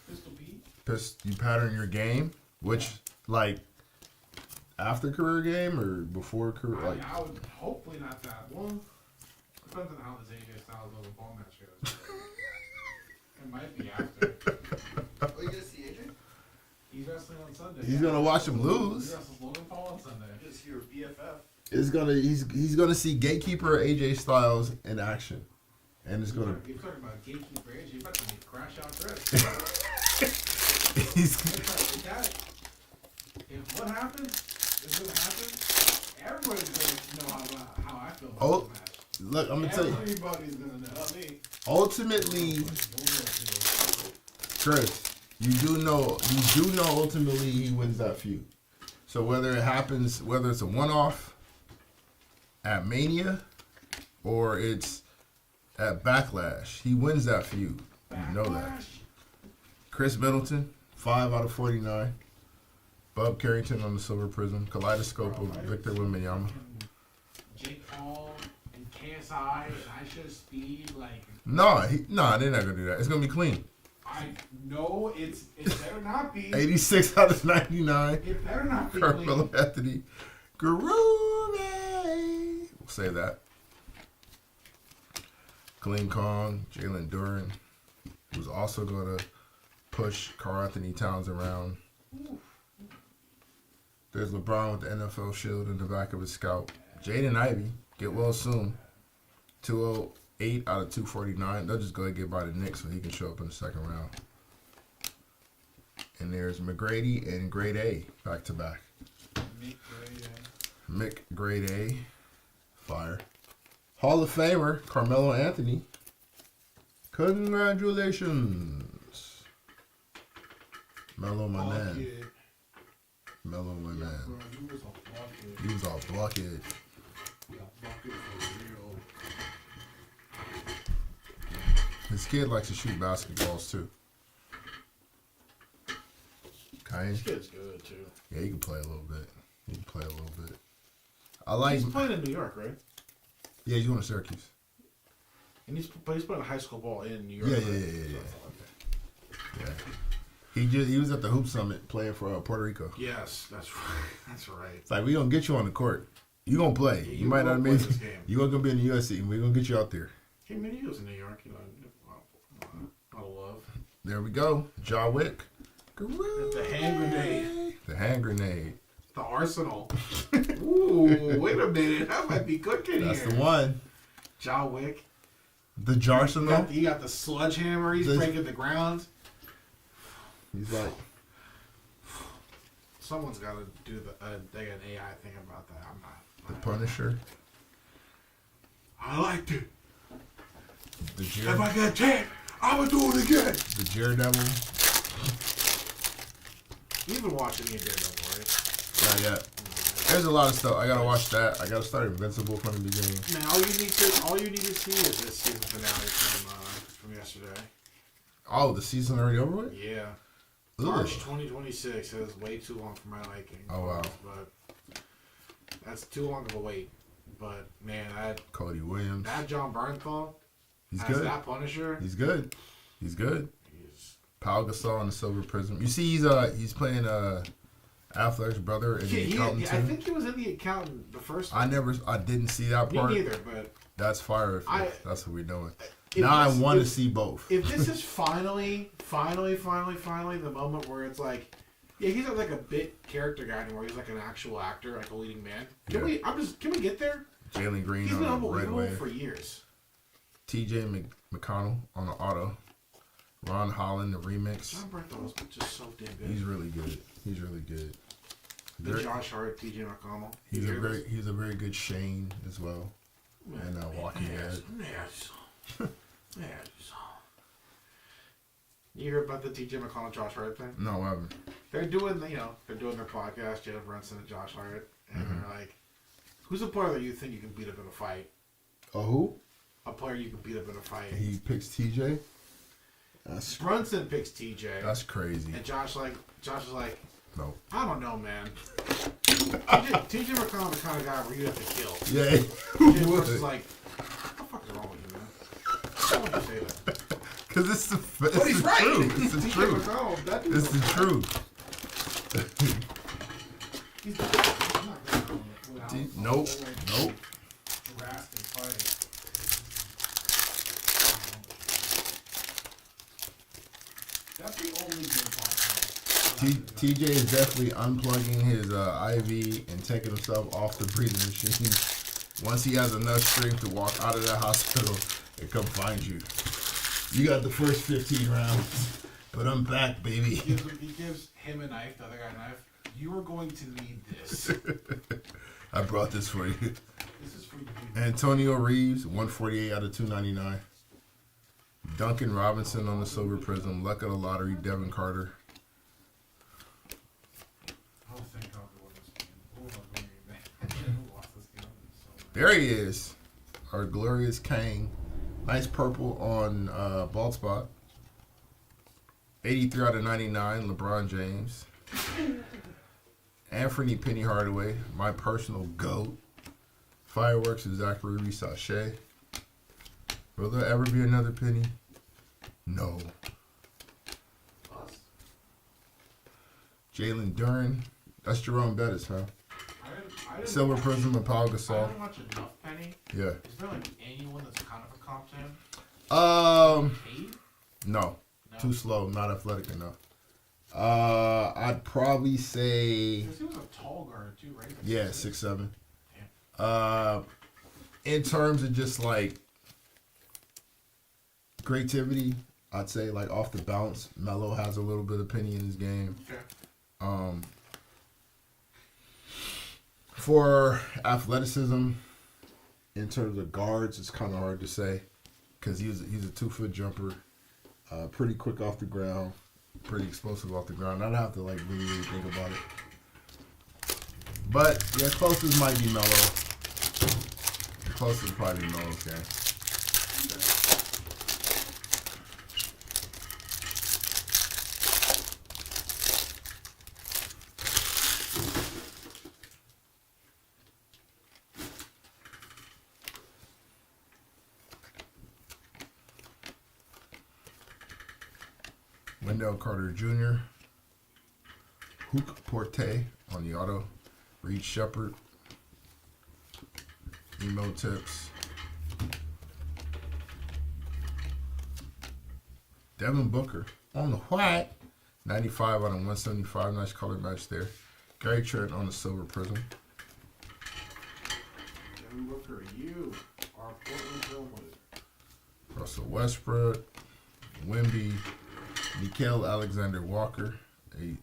Pistol Pete? You pattern your game, which, like, after career game or before career? Like, I would hopefully not that. Well, depends on how this AJ Styles little ball match goes. It might be after. Oh, you gonna see AJ? He's wrestling on Sunday. he's gonna watch him He lose. wrestles Logan Paul on Sunday. Just your BFF. He's gonna see Gatekeeper AJ Styles in action, and it's gonna. You're talking about gatekeeper AJ. You're about to make crash out dress. He's If what happens is gonna happen, everybody's gonna know how I feel about Oh, the match. look. I'm gonna tell you. Everybody's gonna know. Not me. Ultimately, Chris, you do know ultimately he wins that feud. So whether it happens, whether it's a one-off at Mania or it's at Backlash, he wins that feud. You know that. Chris Middleton, 5 out of 49. Bub Carrington on the Silver Prizm. Kaleidoscope of Victor Wembanyama. Jake Paul and KSI and Aisha Speed, like. No, they're not gonna do that. It's gonna be clean. I know it better not be. 86 out of 99. It better not be Carmelo clean. Anthony. Groovy. We'll say that. Glenn Kong, Jalen Duran, who's also going to push Karl Anthony Towns around. There's LeBron with the NFL shield in the back of his scalp. Jaden Ivey, get well soon. 208 out of 249. They'll just go ahead and get by the Knicks so he can show up in the second round. And there's McGrady and Grade A back to back. Mick Grade A. Fire. Hall of Famer, Carmelo Anthony. Congratulations. Melo, my man. Melo, my man. He was all bucket. His kid likes to shoot basketballs too. Okay. This kid's good too. Yeah, he can play a little bit. I He's like. playing in New York, right? Yeah, he's going to Syracuse. And he's playing high school ball in New York. Yeah, right? yeah. Yeah. He was at the Hoop Summit playing for Puerto Rico. Yes, that's right. That's right. It's like, we gonna get you on the court. You gonna play. Yeah, you might not play make this game. You gonna be in the USC. We gonna get you out there. He was in New York, you know. A lot of love. There we go. Ja Wick. The hand grenade. The hand grenade. The arsenal. Ooh, wait a minute. That might be cooking That's here. the one. Ja Wick. The Jarsenal. He got the sledgehammer. He's breaking the ground. He's like, Someone's got to do an AI thing about that. I'm not. the Punisher. I liked it. The If I got 10, I would do it again. The Daredevil. You've been watching the Daredevil, right? Yeah. There's a lot of stuff. I gotta watch that. I gotta start Invincible from the beginning. Man, all you need to see is this season finale from yesterday. Oh, the season already over with? Yeah. Ugh. March 2026 is way too long for my liking. Oh, wow. But that's too long of a wait. But man, Cody Williams. that John Bernthal He's as good. that Punisher. He's good. He's Paul Gasol on the Silver Prizm. You see, he's playing Affleck's brother in the Accountant I too. think he was in the Accountant the first one. I didn't see that Me part. neither, but That's fire. That's what we're doing. if Now I this- want to if- see both. If this is finally the moment where it's like, yeah, he's like a bit character guy anymore. He's like an actual actor, like a leading man. Can we get there? Jalen Green He's been on the Red unbelievable Wave. for years. TJ McConnell on the auto. Ron Holland, the remix. John Bernthal was just so damn good. He's really good. The Very- Josh Hart, TJ McConnell. He's a very good Shane as well. And Walking Dead. Yes. Yes. You hear about the TJ McConnell Josh Hart thing? No, I haven't. They're doing their podcast, Jalen Brunson and Josh Hart, and they're like, who's a player that you think you can beat up in a fight? Oh, who? A player you can beat up in a fight. He picks TJ. Brunson picks TJ. That's crazy. And Josh is like, No. I don't know, man. TJ McConnell the kind of guy where you have to kill. Yeah. TJ Brunson's like, what the fuck is wrong with you, man? Why would you say that? Because it's the He's right. truth. It's the TJ truth. McConnell, that It's the truth. He's not going to Nope. drastic fighting. That's the only good podcast. TJ is definitely unplugging his IV and taking himself off the breathing machine. Once he has enough strength to walk out of that hospital and come find you. You got the first 15 rounds, but I'm back, baby. He gives him a knife, the other guy a knife. You are going to need this. I brought this for you. This is for you. Antonio Reeves, 148 out of 299. Duncan Robinson on the Silver Prism. Luck of the Lottery, Devin Carter. Oh, thank God we won this game. Oh, my God, we lost this game. There he is. Our glorious Kang. Nice purple on bald spot. 83 out of 99, LeBron James. Anthony Penny Hardaway, my personal GOAT. Fireworks is Zachary Sachet. Will there ever be another Penny? No. Jalen Duren. That's Jerome Bettis, huh? I didn't Silver watch- Prism and Paul I Gasol. didn't watch enough Penny. Yeah. Is there like anyone that's kind of a comp to him? Cade? No. No. Too slow, not athletic enough. I'd probably say, Because he was a tall guard too, right? Like yeah, 6'7". 6'7". In terms of just like creativity, I'd say like off the bounce, Melo has a little bit of Penny in his game. Okay. For athleticism, in terms of guards, it's kind of hard to say because he's a 2-foot jumper, pretty quick off the ground, pretty explosive off the ground. I'd have to like really think about it. But yeah, closest might be Melo. Closest probably be Melo's game. Wendell Carter Jr., Hook Porte on the auto, Reed Shepard, Emo Tips, Devin Booker on the white, 95 out of 175, nice color match there. Gary Trent on the Silver Prism. Devin Booker, you are Portland Trailblazers. Russell Westbrook, Wemby, Nickeil Alexander Walker, a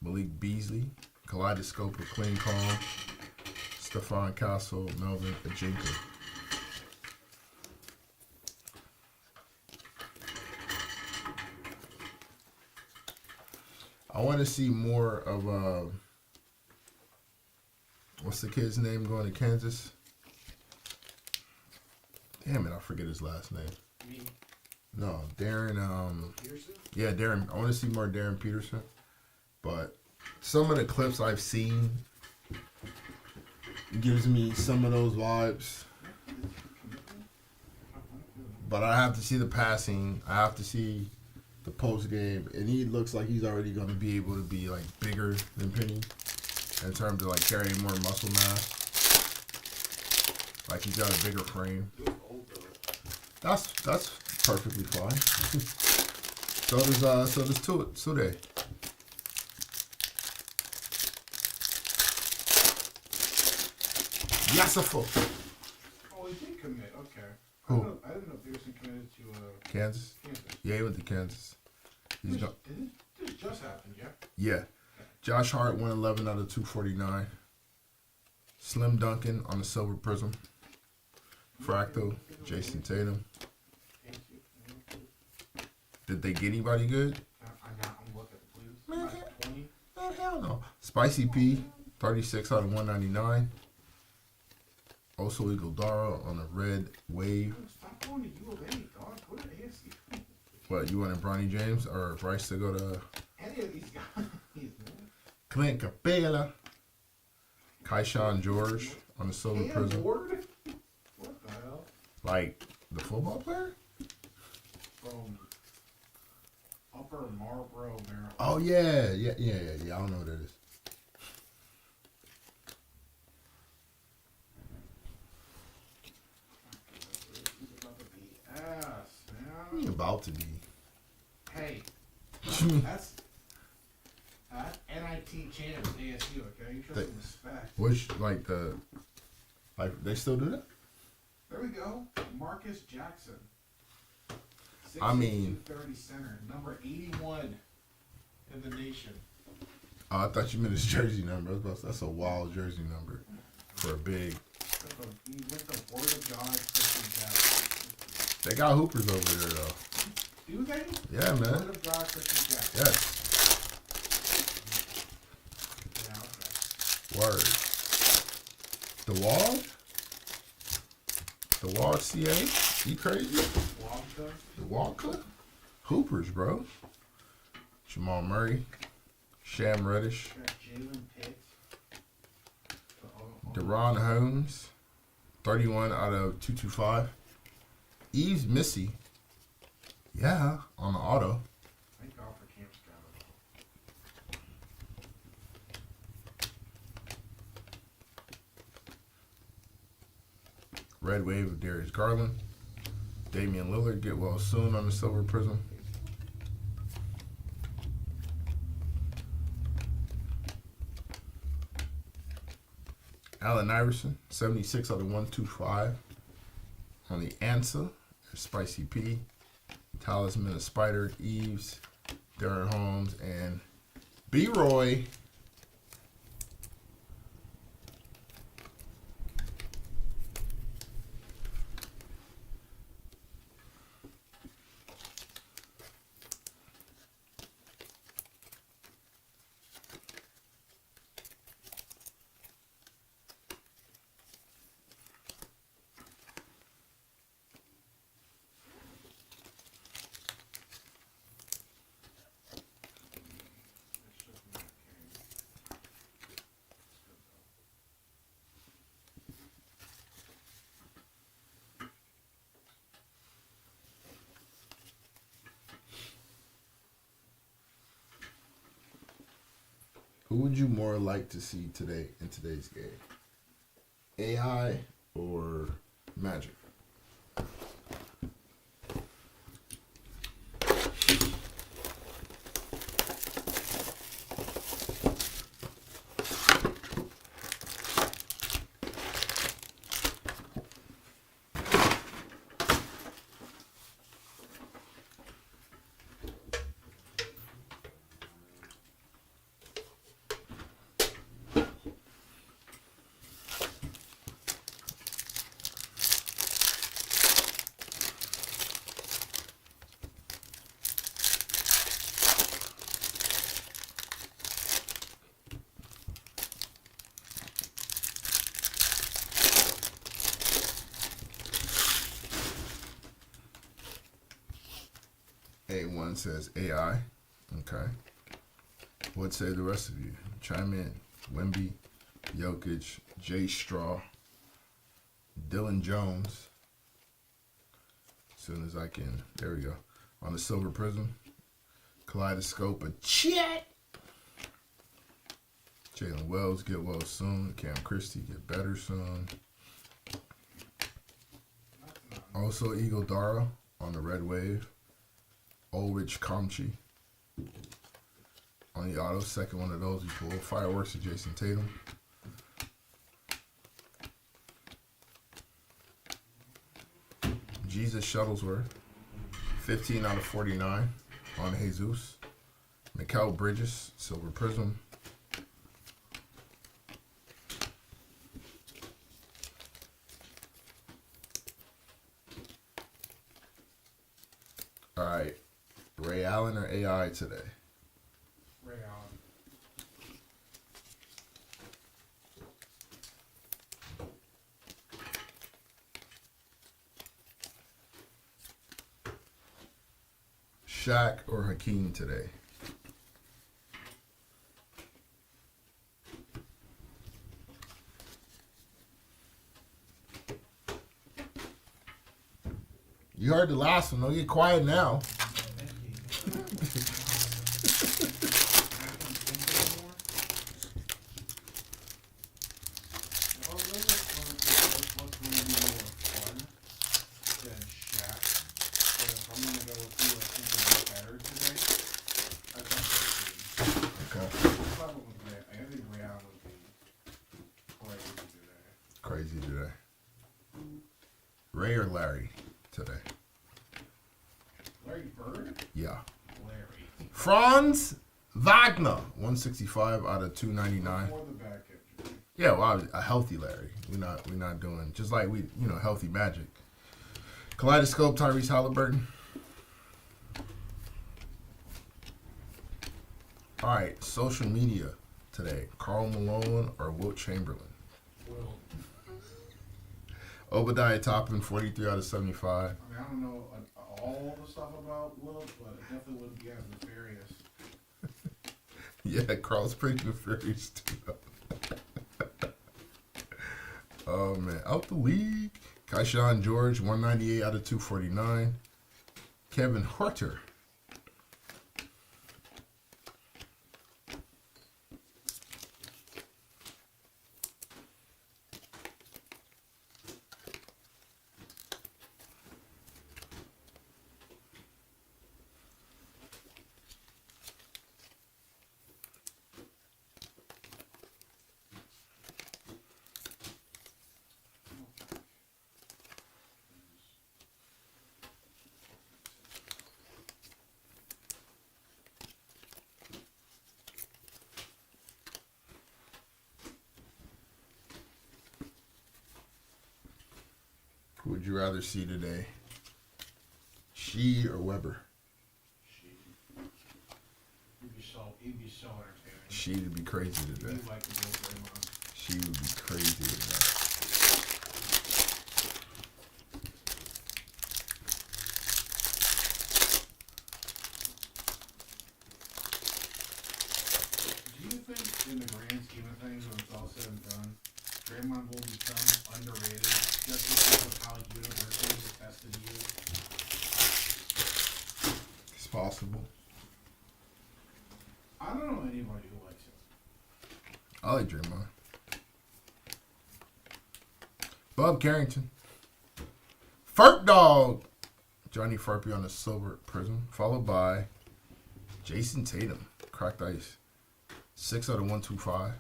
Malik Beasley, Kaleidoscope of Clean Calm, Stephon Castle, Melvin Ajinka. I want to see more of what's the kid's name going to Kansas? Damn it, I forget his last name. Me. No, Darren. Peterson? Yeah, Darren. I want to see more Darren Peterson. But some of the clips I've seen gives me some of those vibes. But I have to see the passing. I have to see the post game, and he looks like he's already going to be able to be like bigger than Penny in terms of like carrying more muscle mass. Like he's got a bigger frame. That's perfectly fine. So does Sude. Yasafo. Oh, he did commit. Okay. Who? I didn't know Peterson committed to Kansas? Kansas. Yeah, he went to Kansas. He's This got this just happened, yeah? yeah. Josh Hart 111 out of 249. Slim Duncan on the silver prism. Fractal, Jason Tatum. Did they get anybody good? I'm looking, please. Man, 20. man, hell no. Spicy P, 36 out of 199. Also Eagle Dara on the red wave. Stop going to U of A, dog. Go to ASU. What, you wanted Bronny James or Bryce to go to Any of these guys. Clint Capela? Kaishan George on the silver prism. Ward? What the hell? Like the football player? From Upper Marlboro, Maryland. Oh yeah. I don't know what that is. He's about to be ass, He man. about to be. Hey, that's NIT champs ASU, okay? You show some respect. Which they still do that? There we go. Marcus Jackson. I mean- 6'2", 30 center, number 81 in the nation. Oh, I thought you meant his jersey number. That's a wild jersey number for a big. He went to Word of God Christian Chapel. They got hoopers over there though. Do they? Yeah, man. Word of God Christian Chapel. Yes. Yeah, okay. Word. The Wall CA? You crazy? Wonka. The Walker? Hoopers, bro. Jamal Murray. Sham Reddish. Got Jalen Pitt. Deron Holmes. 31 out of 225. Eves Missy. Yeah, on the auto. Thank God for Camp Scout. Red Wave of Darius Garland. Damian Lillard, get well soon on the silver prism. Allen Iverson, 76 out of 125. On the answer, Spicy P, Talisman of Spider, Eves, Darren Holmes, and B-Roy. Who would you more like to see today in today's game? AI or Magic? A1 says AI. Okay. What say the rest of you? Chime in. Wemby, Jokic, Jay Straw, Dylan Jones. As soon as I can. There we go. On the silver prism. Kaleidoscope of Chet. Jalen Wells, get well soon. Cam Christie, get better soon. Also, Eagle Dara on the red wave. Ulrich Kamchi on the auto. Second one of those we pulled. Fireworks of Jason Tatum. Jesus Shuttlesworth. 15 out of 49 on Jesus. Mikal Bridges, silver prism. All right. Ray Allen or AI today? Ray Allen. Shaq or Hakeem today? You heard the last one. Don't get quiet now. Crazy today. Ray or Larry today? Larry Bird? Yeah. Larry. Franz Wagner, 165 out of 299. Before the back injury. Yeah, well, a healthy Larry. We're not doing just like we, healthy Magic. Kaleidoscope, Tyrese Halliburton. All right, social media today. Karl Malone or Wilt Chamberlain? Will. Obadiah Toppin, 43 out of 75. I mean, I don't know all the stuff about Will, but it definitely wouldn't be as nefarious. Yeah, Carl's pretty nefarious too. Oh man, out the league. Kaishan George, 198 out of 249. Kevin Huerter. Who would you rather see today? She or Weber? He'd be so entertaining. She would be crazy today. He'd like to go Draymond. She would be crazy today. Do you think, in the grand scheme of things, when it's all said and done, Draymond will become underrated just because of how universally detested he is? It's possible. I don't know anybody who likes him. I like Draymond. Bob Carrington. Ferk Dog. Johnny Farpy on the silver Prizm. Followed by Jason Tatum. Cracked ice. 6 out of 125.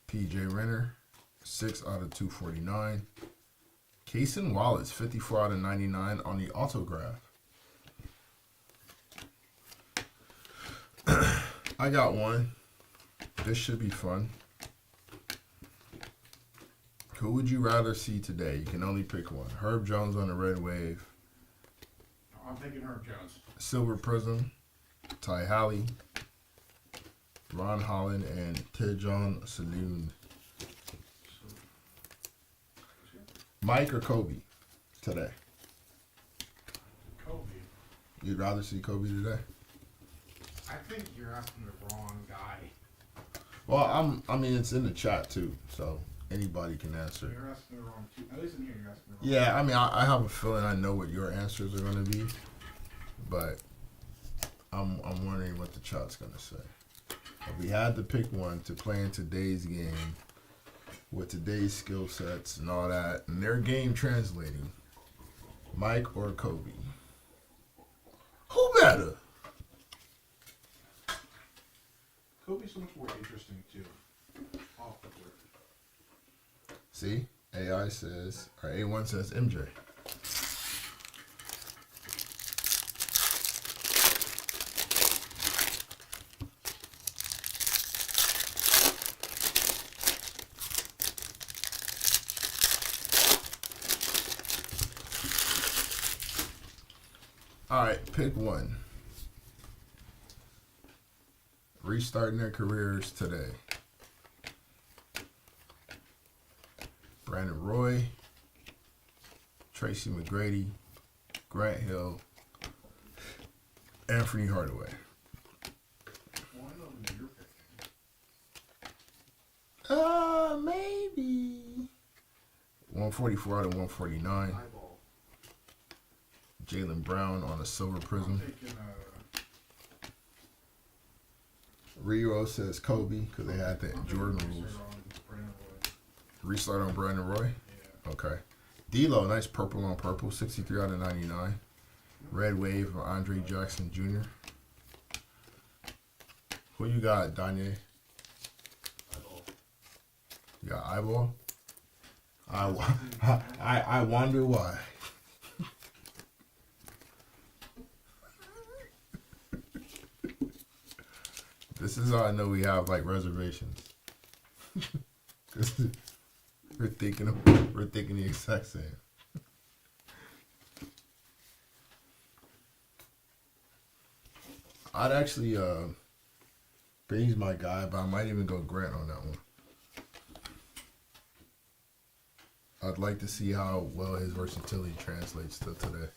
PJ Renner. 6 out of 249. Cason Wallace. 54 out of 99 on the autograph. I got one. This should be fun. Who would you rather see today? You can only pick one. Herb Jones on the Red Wave. I'm thinking Herb Jones. Silver Prizm. Ty Halley. Ron Holland and Tejon Saloon. Mike or Kobe today? Kobe. You'd rather see Kobe today? I think you're asking the wrong guy. Well, I mean, it's in the chat too, so anybody can answer. You're asking the wrong two. At least in here, you're asking the wrong. Yeah, I mean, I have a feeling I know what your answers are going to be, but I'm wondering what the chat's going to say. If we had to pick one to play in today's game with today's skill sets and all that, and their game translating, Mike or Kobe? Who better? Kobe's so much more interesting too. Off the court. See, AI says, or A1 says MJ. All right, pick one. Restarting their careers today. Brandon Roy, Tracy McGrady, Grant Hill, Anthony Hardaway. Well, I know who you're picking. Maybe. 144 out of 149. Eyeball. Jaylen Brown on a silver I'm prism. taking Rio says Kobe because they had the Jordan rules. Restart on Brandon Roy. Yeah. Okay. D'Lo, nice purple on purple, 63 out of 99. Red Wave of Andre Jackson Jr. Who you got, Danye? Eyeball. You got Eyeball? I wonder why. This is how I know we have like reservations. we're thinking the exact same. I'd actually Benny's my guy, but I might even go Grant on that one. I'd like to see how well his versatility translates to today.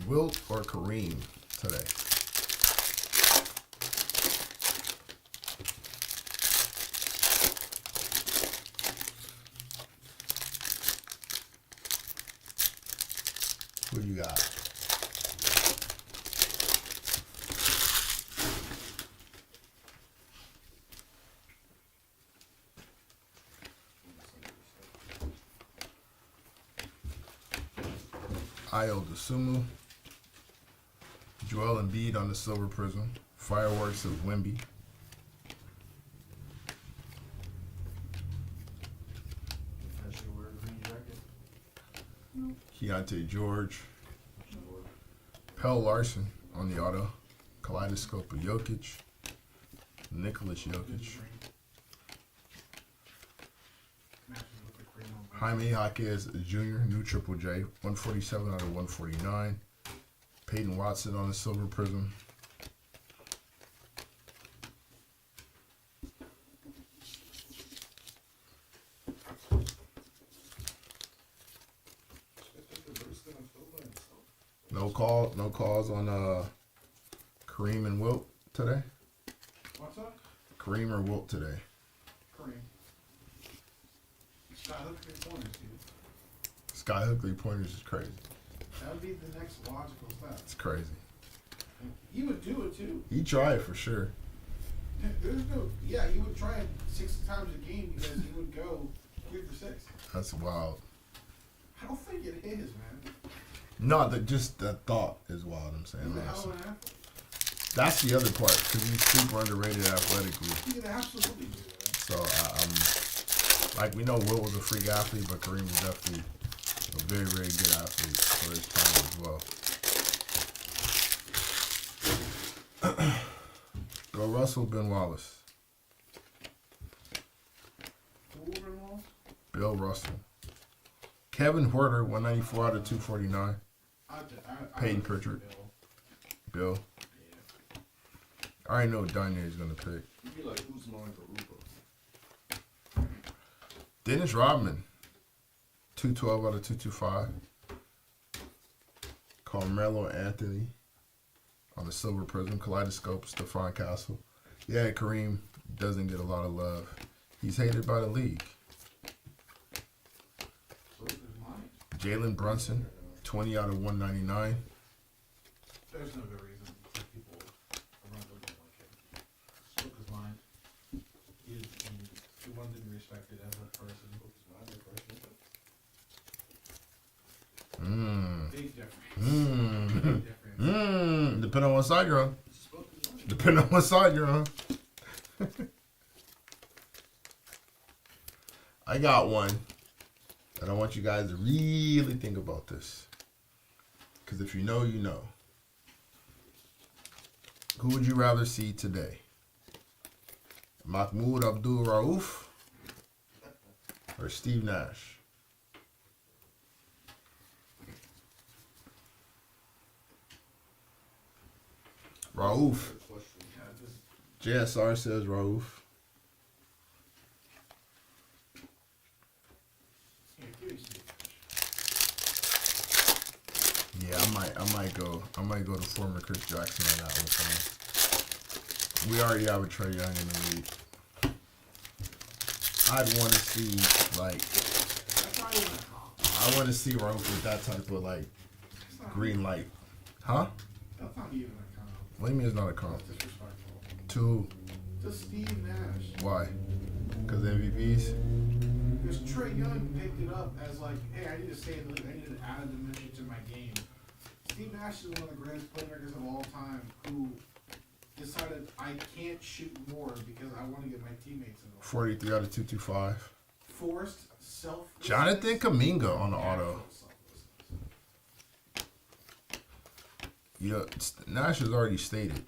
Wilt or Kareem today? Who you got? Ayo Dosunmu. Joel Embiid on the silver prism. Fireworks of Wemby. Keontae George. Pell Larson on the auto. Kaleidoscope of Jokic. Nicholas Jokic. Jaime Jaquez Jr., new Triple J. 147 out of 149. Peyton Watson on the silver prism. No calls on Kareem and Wilt today. What's up? Kareem or Wilt today. Kareem. Skyhook 3-pointers, dude. Skyhook 3-pointers is crazy. That would be the next logical step. It's crazy. He would do it too. He tried for sure. There's no, yeah, he would try it 6 times a game because he would go 3 for 6. That's wild. I don't think it is, man. No, just the thought is wild. I'm saying. He's a hell honestly. of an athlete. That's the other part because he's super underrated athletically. He could absolutely do that. So like we know Wilt was a freak athlete, but Kareem was definitely a very, very good athlete for his time as well. Go Russell, Ben Wallace. Bill Russell. Kevin Huerter, 194 out of 249. Peyton Pritchard. Bill. Yeah. I already know what Danye is going to pick. You'd be like Usman or Uber. Dennis Rodman, 212 out of 225. Carmelo Anthony on the silver prism. Kaleidoscope, Stephon Castle. Yeah, Kareem doesn't get a lot of love. He's hated by the league. Jalen Brunson, 20 out of 199. There's no good reason for people around the league like him. Spoke his mind. He wanted to be respected as a person. Big difference. Big difference. Depending on what side you're on. Depending on what side you're on. I got one. And I want you guys to really think about this. Because if you know, you know. Who would you rather see today? Mahmoud Abdul Rauf or Steve Nash? Rauf. JSR says Rauf. Yeah, I might go to former Chris Jackson on that one. So we already have a Trae Young in the league. I'd want to see I want to see Rauf with that type of green light, huh? That's not even a comp. What do you mean it's not a comp? That's disrespectful. To To Steve Nash. why? Because MVPs. Because Trae Young picked it up as hey, I need to stay in the league. I need to add a dimension to my game. Steve Nash is one of the greatest playmakers of all time who decided I can't shoot more because I want to get my teammates involved. 43 out of 225. Forced self. Jonathan Kuminga on the auto. Nash has already stated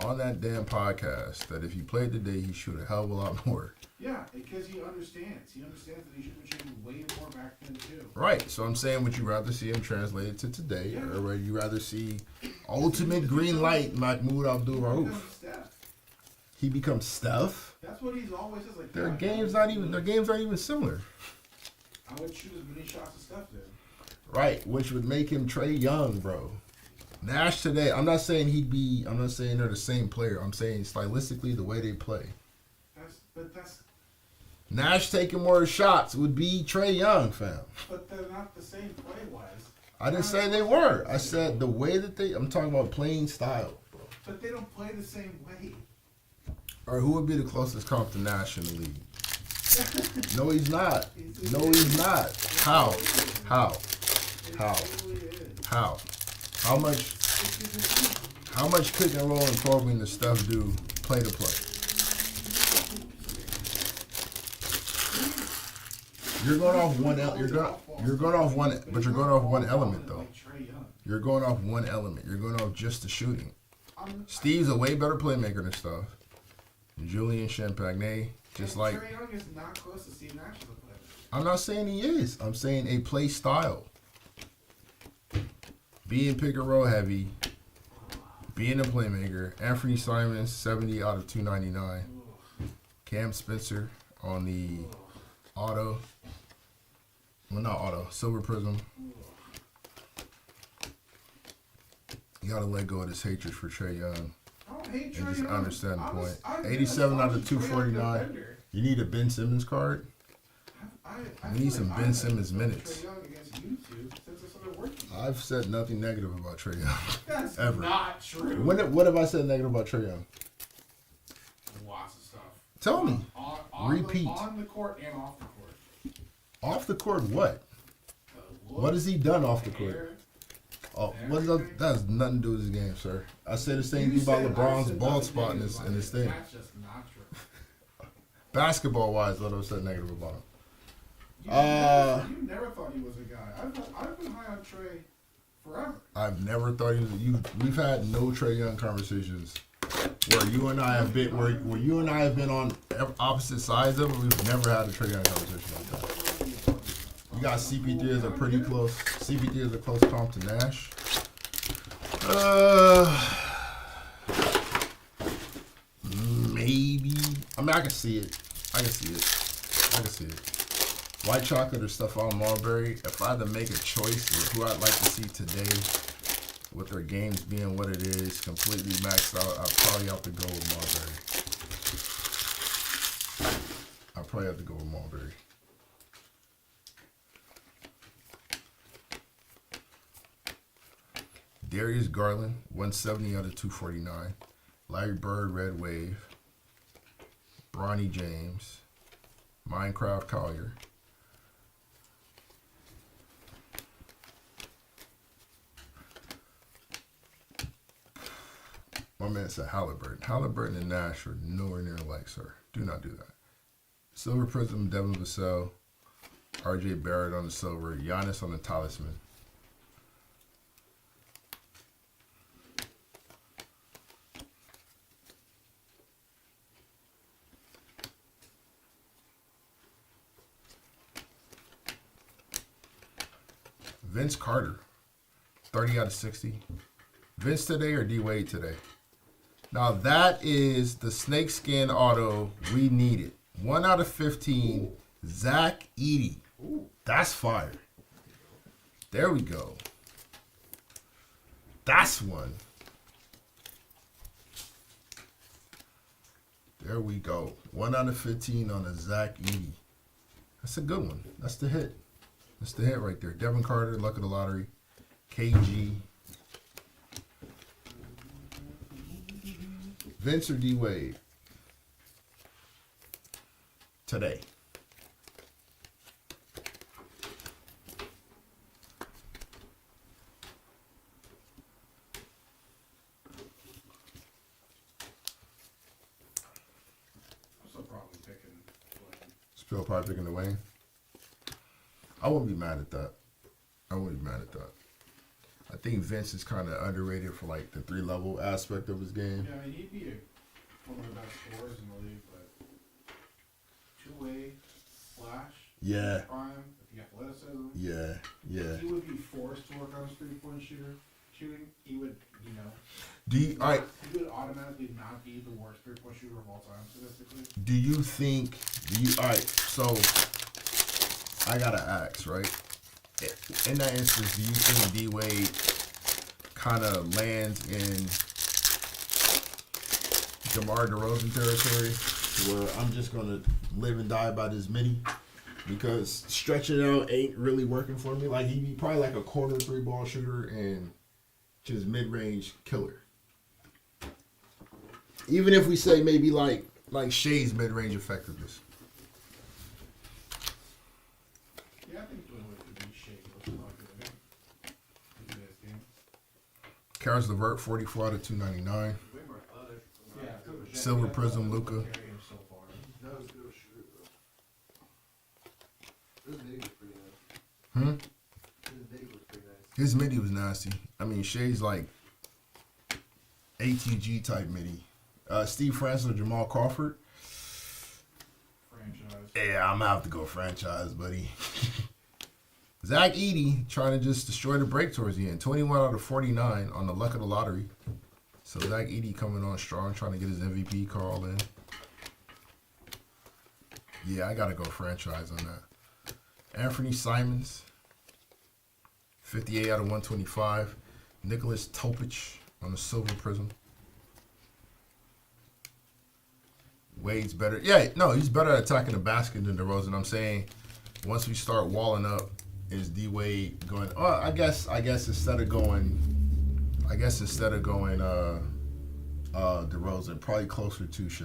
on that damn podcast that if he played today, he shoot a hell of a lot more. Yeah, because he understands. He understands that he should have shooting way more back then too. Right. So I'm saying, would you rather see him translated to today, or would you rather see ultimate green light Mahmoud Abdul Rauf? He becomes Steph. That's what he's always says. Their games aren't even similar. I would shoot as many shots as Steph did. Right, which would make him Trae Young, bro. Nash today, I'm not saying they're the same player. I'm saying stylistically the way they play. That's Nash taking more shots would be Trae Young, fam. But they're not the same play-wise. I didn't say they were. I said the way that I'm talking about playing style, bro. But they don't play the same way. Or who would be the closest comp to Nash in the league? No, he's not. No, he's not. How? How much pick and roll and probing does Steph do play to play? You're going off one. You're going off one, but you're going off one element though. You're going off one element. You're going off just the shooting. Steve's a way better playmaker than Steph. Julian Champagne, just like. Trae Young is not close to Steve Nash as a player. I'm not saying he is. I'm saying a play style. Being pick and roll heavy, being a playmaker. Anthony Simons, 70 out of 299. Cam Spencer on the auto. Well, not auto. Silver Prizm. You gotta let go of this hatred for Trae Young. I don't hate Trae And just Young. understand the point. 87 out of 249. You need a Ben Simmons card? You need some Ben Simmons minutes. I've said nothing negative about Trae Young. That's ever. Not true. What have I said negative about Trae Young? Lots of stuff. Tell me. Repeat. On the court and off the court. Off the court, what? What has he done off the court? Oh, that has nothing to do with his game, sir. I say the same thing about LeBron's bald spot in this thing. That's just not true. Basketball wise, what I've said negative about him. You never thought he was a guy. I've been high on Trae forever. I've never thought he was. We've had no Trae Young conversations where you and I have been where you and I have been on opposite sides of it. We've never had a Trae Young conversation like that. You got CP3 as a pretty close. CP3 is a close comp to Nash. Maybe. I mean, I can see it. White chocolate or stuff on Marbury. If I had to make a choice of who I'd like to see today, with their games being what it is, completely maxed out, I'd probably have to go with Marbury. Darius Garland, 170 out of 249. Larry Bird, Red Wave. Ronnie James. Minecraft Collier. My man said Halliburton. Halliburton and Nash are nowhere near alike, sir. Do not do that. Silver Prizm, Devin Vassell. RJ Barrett on the silver. Giannis on the talisman. Vince Carter. 30 out of 60. Vince today or D Wade today? Now that is the snakeskin auto we needed. 1 out of 15. Zach Edey. That's fire. There we go. That's one. There we go. 1 out of 15 on a Zach Edey. That's a good one. That's the hit. That's the hit right there. Devin Carter, luck of the lottery. KG. Vince or D Wade? Today. I'm still probably picking Dwayne. Still probably picking the Wayne. I wouldn't be mad at that. I wouldn't be mad at that. I think Vince is kind of underrated for like the 3-level aspect of his game. Yeah, I mean, he'd be one of the best scorers in the league, but two-way, flash, Yeah. prime, with the athleticism. Yeah. Yeah. He would be forced to work on his three-point shooting. He would, you know. Do you, all right, He would automatically not be the worst three-point shooter of all time, statistically. do you think, all right, so I gotta ask, right? In that instance, do you think D Wade kind of lands in DeMar DeRozan territory, where I'm just gonna live and die by this midi because stretching out ain't really working for me? Like he'd be probably like a quarter 3-ball shooter and just mid-range killer. Even if we say maybe like Shea's mid-range effectiveness. Yeah, I think Dwayne could be Shea most likely. In today's game. Karis LeVert, 44 out of 299. Way more athletic. Yeah, good with Shea. Silver Yeah, Prism, that's Luka. what carried him so far. Not as good a shooter, though. His name was pretty nice. Hmm? His name was pretty nice. His midi was nasty. I mean, Shea's like ATG type midi. Steve Francis or Jamal Crawford. Franchise. Yeah, I'm gonna have to go franchise, buddy. Zach Edey trying to just destroy the break towards the end. 21 out of 49 on the luck of the lottery. So Zach Edey coming on strong, trying to get his MVP call in. Yeah, I gotta go franchise on that. Anthony Simons, 58 out of 125. Nicholas Topich on the silver prism. Wade's better. Yeah, no, he's better at attacking the basket than DeRozan. I'm saying once we start walling up, is D Wade going? Oh, I guess instead of going DeRozan, probably closer to Shea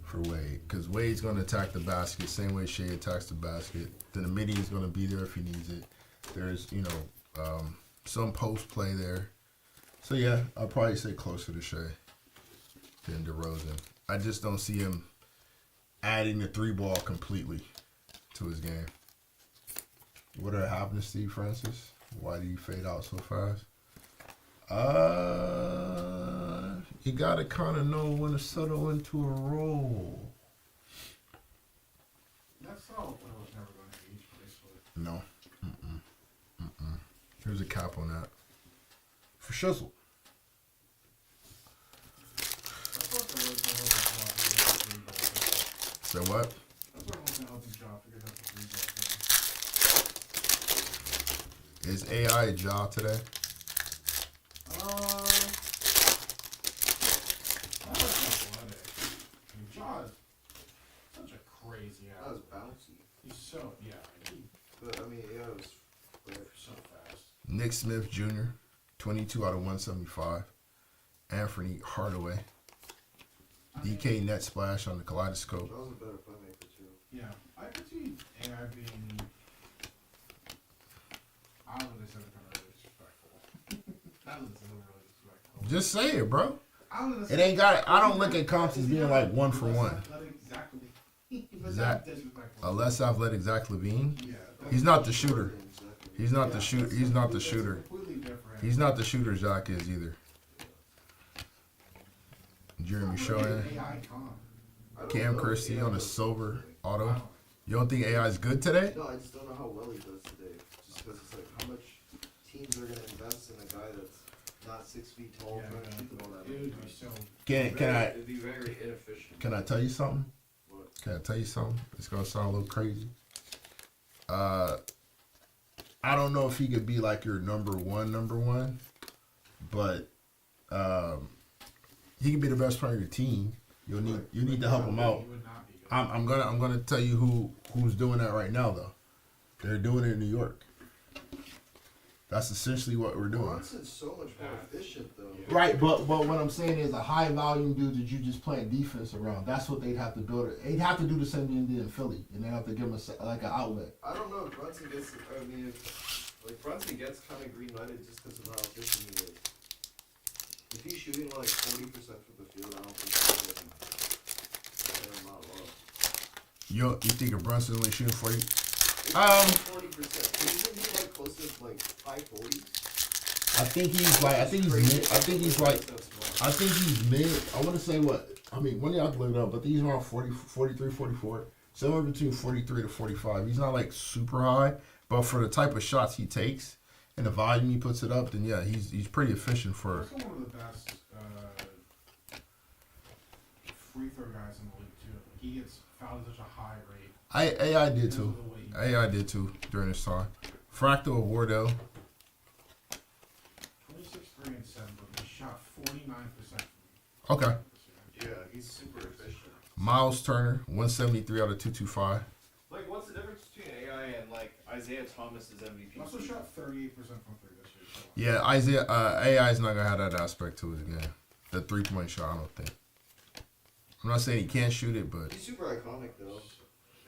for Wade, because Wade's going to attack the basket same way Shea attacks the basket. Then the midi is going to be there if he needs it. There's some post play there. So yeah, I'll probably say closer to Shea than DeRozan. I just don't see him adding the 3-ball completely to his game. What happened to Steve Francis? Why did he fade out so fast? You gotta kind of know when to settle into a role. That's all I was never going to age bracelet. No. Here's a cap on that. For Shizzle. Say what? That's what I'm going to help him job figure out the three-ball thing. Is AI a job today? That was athletic. I mean, Jaw is such a crazy That was athlete. bouncy. He's so, yeah, But, I mean, yeah, it was. he's so fast. Nick Smith Jr., 22 out of 175. Anthony Hardaway. DK net splash on the kaleidoscope. That was a better playmaker, too. Yeah, I could see AI being, I don't know if they said it kind of really disrespectful. I don't know if they said it really disrespectful. Just say it, bro. I don't know if they It said- ain't got. I don't look at comps as being like 1 for 1. Exactly. But Zach- that's disrespectful. A less athletic Zach Levine. Yeah. He's not the shooter. Exactly. He's not the Yeah, shooter. that's He's not the that's shooter. completely different. He's not the shooter Zach is either. Jeremy It's not really Shoyan. an AI comp. I don't Cam know. Kirsty Yeah, on a but- silver I auto. don't know. You don't think AI is good today? No, I just don't know how well he does today. Just because it's like, how teams are gonna invest in a guy that's not 6 feet tall, Yeah, trying to shoot the ball that it many would be times? so. It'd be very inefficient. Can I tell you something? What? Can I tell you something? It's gonna sound a little crazy. I don't know if he could be like your number one, but he could be the best player of your team. You need to help him out. He would not be good. I'm gonna tell you who's doing that right now though. They're doing it in New York. That's essentially what we're doing. Brunson's so much more efficient though. Right, but what I'm saying is a high volume dude that you just playing defense around. That's what they'd have to build. They'd have to do the same thing they did in Philly, and they have to give him like an outlet. I don't know if Brunson gets. I mean, if Brunson gets kind of green lighted just because of how efficient he is. If he's shooting like 40% from the field, I don't think he's getting a fair amount of love. You think if Brunson only shooting 40? 40%. Isn't he like close to like high 40s? I think he's mid. I think he's mid. I want to say what? I mean, one of y'all can look it up, but he's around 40, 43, 44. Somewhere between 43 to 45. He's not like super high, but for the type of shots he takes and the volume he puts it up, then yeah, he's pretty efficient for. He's one of the best free throw guys in the league too. He gets fouled at such a high rate. AI did Because too. of the way he- AI did too during this time. Fractal of Wardell. 26, 3, and 7, but he shot 49%. Okay. Yeah, he's super efficient. Miles Turner, 173 out of 225. Like, what's the difference between AI and like Isaiah Thomas's MVP? He also shot 38% from 3 this year. So. Yeah, Isaiah AI is not gonna have that aspect to his game. The 3-point shot, I don't think. I'm not saying he can't shoot it, but He's super iconic though.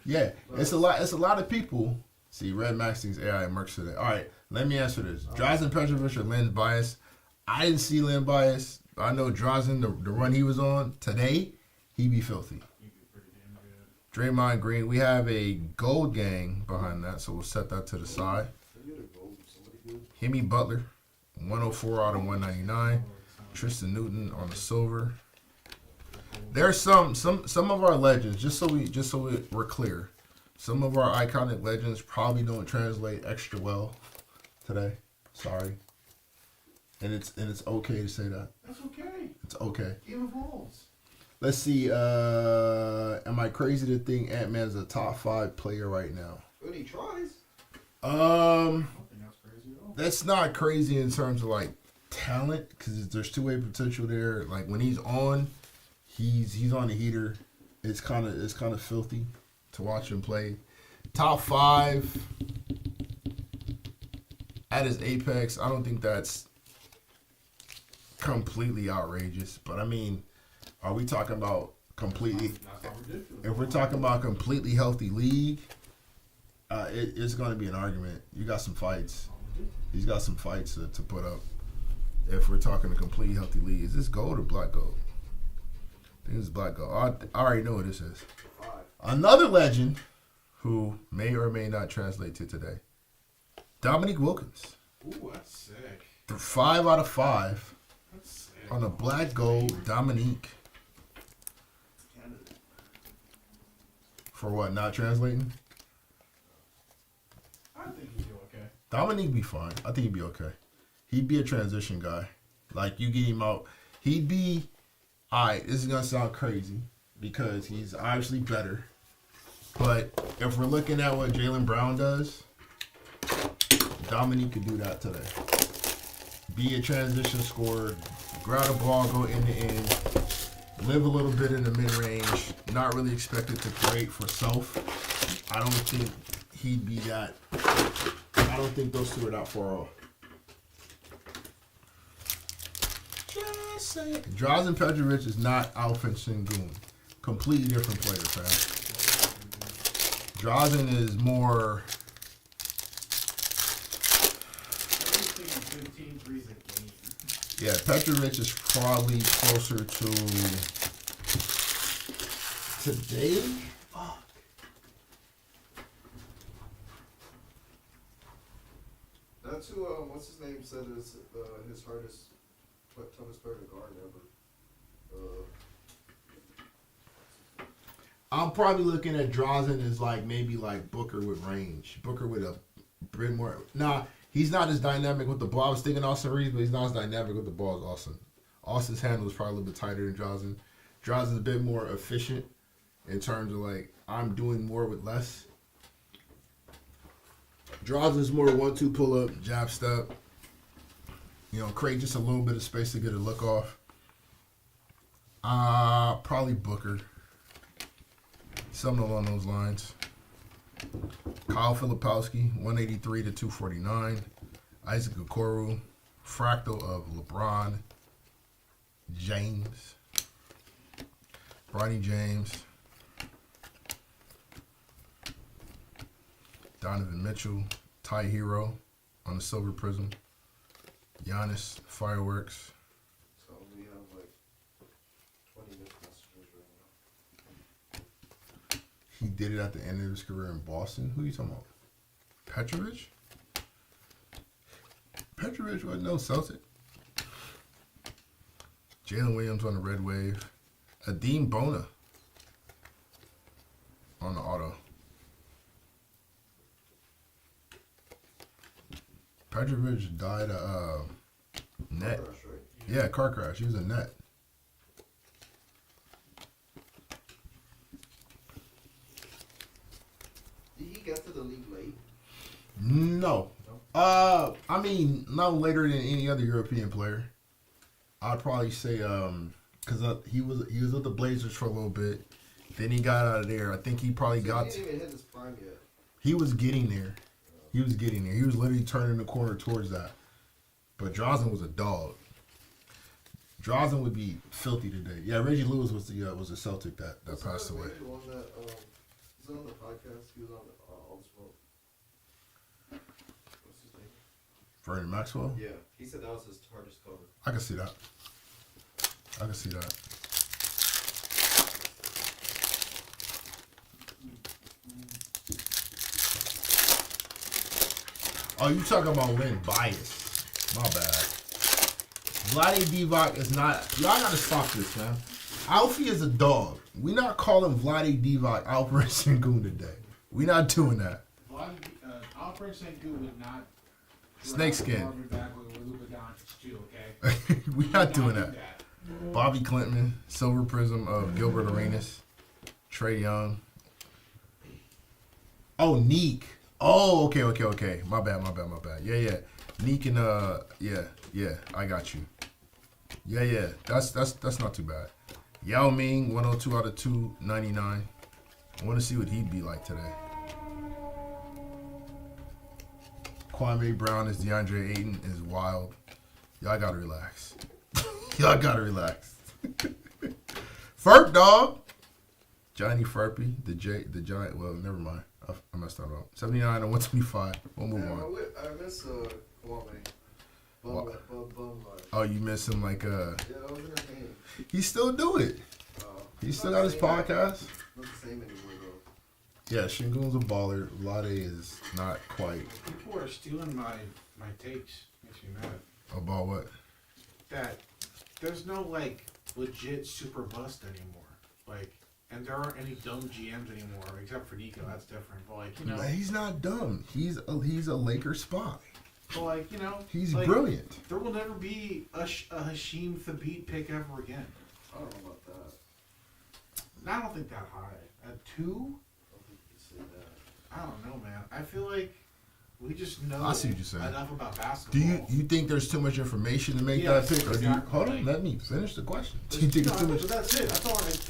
yeah, it's a lot. It's a lot of people. See, Red Max thinks AI Mercs today. All right, let me answer this. Drazen Petrovic or Lynn Bias? I didn't see Lynn Bias. I know Drazen, the run he was on today, he be filthy. He'd be pretty damn good. Draymond Green, we have a gold gang behind that, so we'll set that to the side. Hemi Butler, 104 out of 199. Tristan Newton on the silver. There's some of our legends, just so we're clear. Some of our iconic legends probably don't translate extra well today. Sorry. And it's okay to say that. That's okay. It's okay. Game evolves. Let's see. Am I crazy to think Ant-Man is a top 5 player right now? When he tries. I don't think that's crazy at all. That's not crazy in terms of like talent, because there's two-way potential there. Like when he's on, he's on the heater. It's kind of filthy to watch him play. Top 5 at his apex. I don't think that's completely outrageous, but I mean, are we talking about completely? That's not ridiculous. If we're talking about a completely healthy league, it's going to be an argument. You got some fights. He's got some fights to put up. If we're talking a completely healthy league, is this gold or black gold? I think it's black gold. I already know what this is. 5. Another legend who may or may not translate to today. Dominique Wilkins. Ooh, that's sick. 5 out of 5 That's sick. on the black gold. Dominique. For what? Not translating? I think he'd do okay. Dominique be fine. I think he'd be okay. He'd be a transition guy. Like, you get him out. He'd be, all right, this is going to sound crazy because he's obviously better. But if we're looking at what Jaylen Brown does, Dominique could do that today. Be a transition scorer, grab the ball, go in the end, live a little bit in the mid-range, not really expected to create for self. I don't think he'd be that. I don't think those two are that far off. Just saying. Drazen Petrovic is not Alfred Sengun. Completely different player, fam. Drazen is more. Everything 15 threes a game. Yeah, Petrovic is probably closer to today. Fuck. That's who. What's his name said is his hardest, toughest player to guard ever. I'm probably looking at Drazen as like maybe like Booker with range. Booker with a bit more. Nah, He's not as dynamic with the ball. I was thinking Austin Reeves, but he's not as dynamic with the ball as Austin. Austin's handle is probably a little bit tighter than Drazen. Drazen's a bit more efficient in terms of like, I'm doing more with less. Drazen's more 1-2 pull up, jab step. You know, create just a little bit of space to get a look off. Probably Booker. Something along those lines. Kyle Filipowski, 183 to 249. Isaac Okoro, fractal of LeBron James. Bronny James. Donovan Mitchell, Ty Hero on the silver prism. Giannis, fireworks. So we have like 20 missed messages right now. He did it at the end of his career in Boston. Who are you talking about? Petrovic? Petrovic wasn't no Celtic. Jalen Williams on the red wave. Adeem Bona on the auto. Petrovic died net. Crash, right? Yeah, car crash. He was a net. Did he get to the league late? No. I mean, no later than any other European player. I'd probably say because he was with the Blazers for a little bit. Then he got out of there. I think he probably So got. he didn't even hit his prime yet. He was getting there. He was getting there. He was literally turning the corner towards that. But Drazen was a dog. Drazen would be filthy today. Yeah, Reggie Lewis was the Celtic that passed away. The one that was on the podcast. He was on All the Smoke. What's his name? Vernon Maxwell. Yeah, he said that was his hardest cover. I can see that. I can see that. Oh, you talking about Lynn Bias. My bad. Vlade Divac is not... Y'all gotta stop this, man. Alfie is a dog. We not calling Vlade Divac Alfred Sengun today. We not doing that. Alfred Sengun would not. Snakeskin. Marvin Bagley or Luka Doncic too, okay? We not doing that. Bobby Clinton, Silver Prism of Gilbert Arenas, Trae Young. Oh, Neek. Oh, okay. My bad. Yeah. Neek and yeah. I got you. Yeah. That's not too bad. Yao Ming, 102 out of 299. I want to see what he'd be like today. Kwame Brown is DeAndre Ayton is wild. Y'all gotta relax. Y'all gotta relax. Ferp dog. Johnny Furpy, the giant. Well, never mind. I messed that up. 79 and 125. We'll move on. I miss Kwame. Bum. Oh, you miss him like Yeah, I was entertained. he still do it. He still got his podcast. Not the same anymore though. Yeah, Shingun's a baller. Vlade is not quite. People are stealing my takes. Makes me mad. About what? That there's no like legit super bust anymore. Like, and there aren't any dumb GMs anymore, except for Nico. That's different. But like, you know, Man, he's not dumb. He's a Laker spy. but like, you know, He's like, brilliant. There will never be a Hashim Thabit pick ever again. I don't know about that. And I don't think that high. At 2? I don't think you can say that. I don't know, man. I feel like we just know I see what you're saying. enough about Do basketball. you think there's too much information to make Yes, that pick? Or do you, exactly. hold on, let me finish the question. Do you think it's too much? But that's it. That's all. There's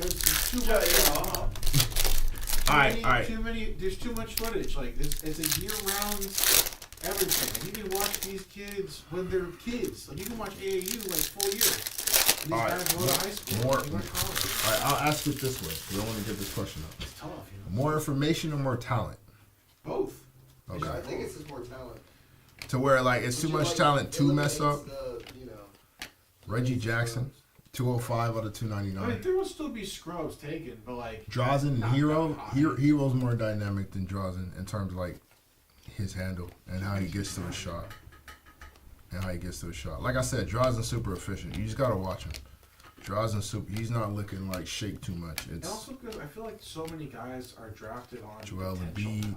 too much. There's too much footage. Like it's a year-round everything. And you can watch these kids when they're kids. Like you can watch AAU like full year. These All right, guys go to high school. more- They go to college. All right, I'll ask it this way. We don't want to get this question up. It's tough, you know. More information or more talent? Both. Okay. I think it's just more talent. To where like it's too much talent to mess up. You know, Reggie Jackson, 205 out of I 299. mean, there will still be scrubs taken, but like Drazen and not Hero. that high. Hero's more dynamic than Drazen in terms of like his handle and how he gets to his shot. Like I said, Drazen's super efficient. You just gotta watch him. Drazen's super. He's not looking like shake too much. And It's also because I feel like so many guys are drafted on Joel potential Embiid. talent.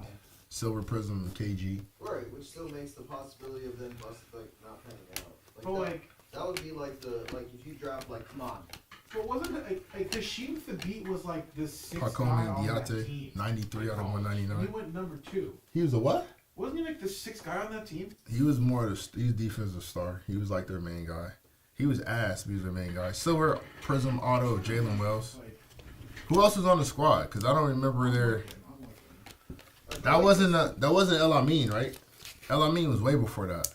Silver Prism and KG. right. which still makes the possibility of them not panning out. But like, that would be like if you draft come on. but wasn't it like Hashim Thabit was like the sixth guy Hakomi on that Diate, team? 93 out of He 199. went number 2. He was a what? Wasn't he like the sixth guy on that team? He was more of he's defensive star. He was like their main guy. He was ass, but he was their main guy. Silver Prizm auto of Jalen Wells. Who else was on the squad? Because I don't remember their. That wasn't El Amin, right? El Amin was way before that.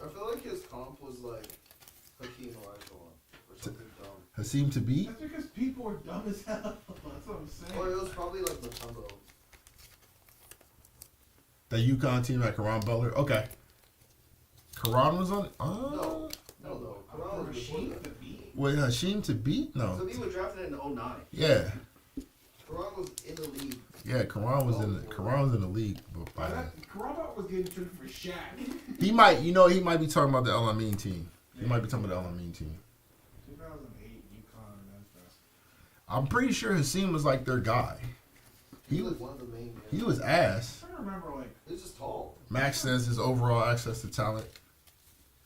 I feel like his comp was like Hakeem Olajuwon or something dumb. Hasim to beat? That's because people are dumb as hell. That's what I'm saying. Or it was probably like Matumbo. The UConn team at Karan Butler? Okay. Karan was on it? No. Karan was before Hashim that. Thabit? Wait, Hashim to beat? No. So he was drafted in 09. Yeah. Karan was in the league. Yeah, Karan was in the league. But by then. Karabot was getting traded for Shaq. He might be talking about the El Amin team. He might be talking about the El Amin team. 2008 UConn Memphis. I'm pretty sure Hasim was like their guy. He was one of the main guys. He was ass. I don't remember like. He was just tall. Max says his overall access to talent.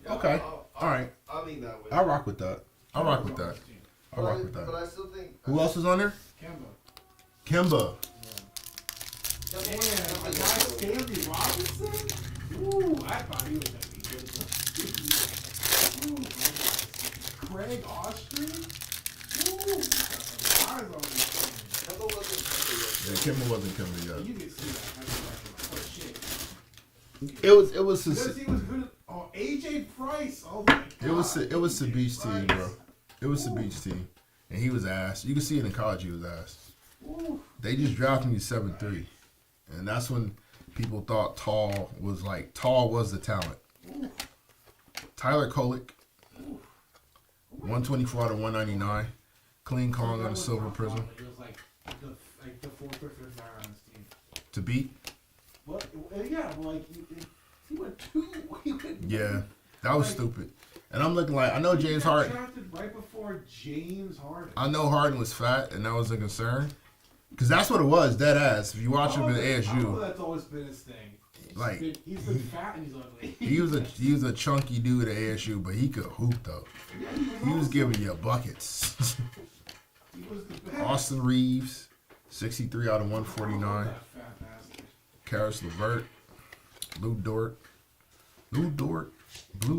Yeah, Okay. All right. I mean that way. I'll rock with that. I'll rock with that. I'll rock with But that. I still think. Who else was on there? Kemba. Kemba. Man, my guy Stanley Robinson? Ooh, I thought he was going to be good. Ooh, Craig Austrin? Ooh, eyes on this thing. Kemba wasn't Yeah, Kemba wasn't Kemba You yet. can see that. That's oh, shit. It was Because he was good at, oh, AJ Price. Oh, my God. it was the beach team, bro. Price. It was the beach team. And he was ass. You can see it in college he was ass. Ooh. They just drafted me 7'3". And that's when people thought Tall was the talent. Ooh. Tyler Kolek, 124 out of 199. Clean Kong on a silver prism. It was like the fourth or fifth guy on his team. To beat? What? Yeah, well, like he went 2. He went Yeah, that was stupid. And I'm looking like, I know James Harden. Drafted right before James Harden. I know Harden was fat, and that was a concern. Because that's what it was, dead ass. If you watch him in ASU. That's always been his thing. Like, he's been fat and he's ugly. he was a chunky dude at ASU, but he could hoop, though. He was giving you buckets. He was the best. Austin Reeves, 63 out of 149. That fat bastard. Karis LeVert, Blue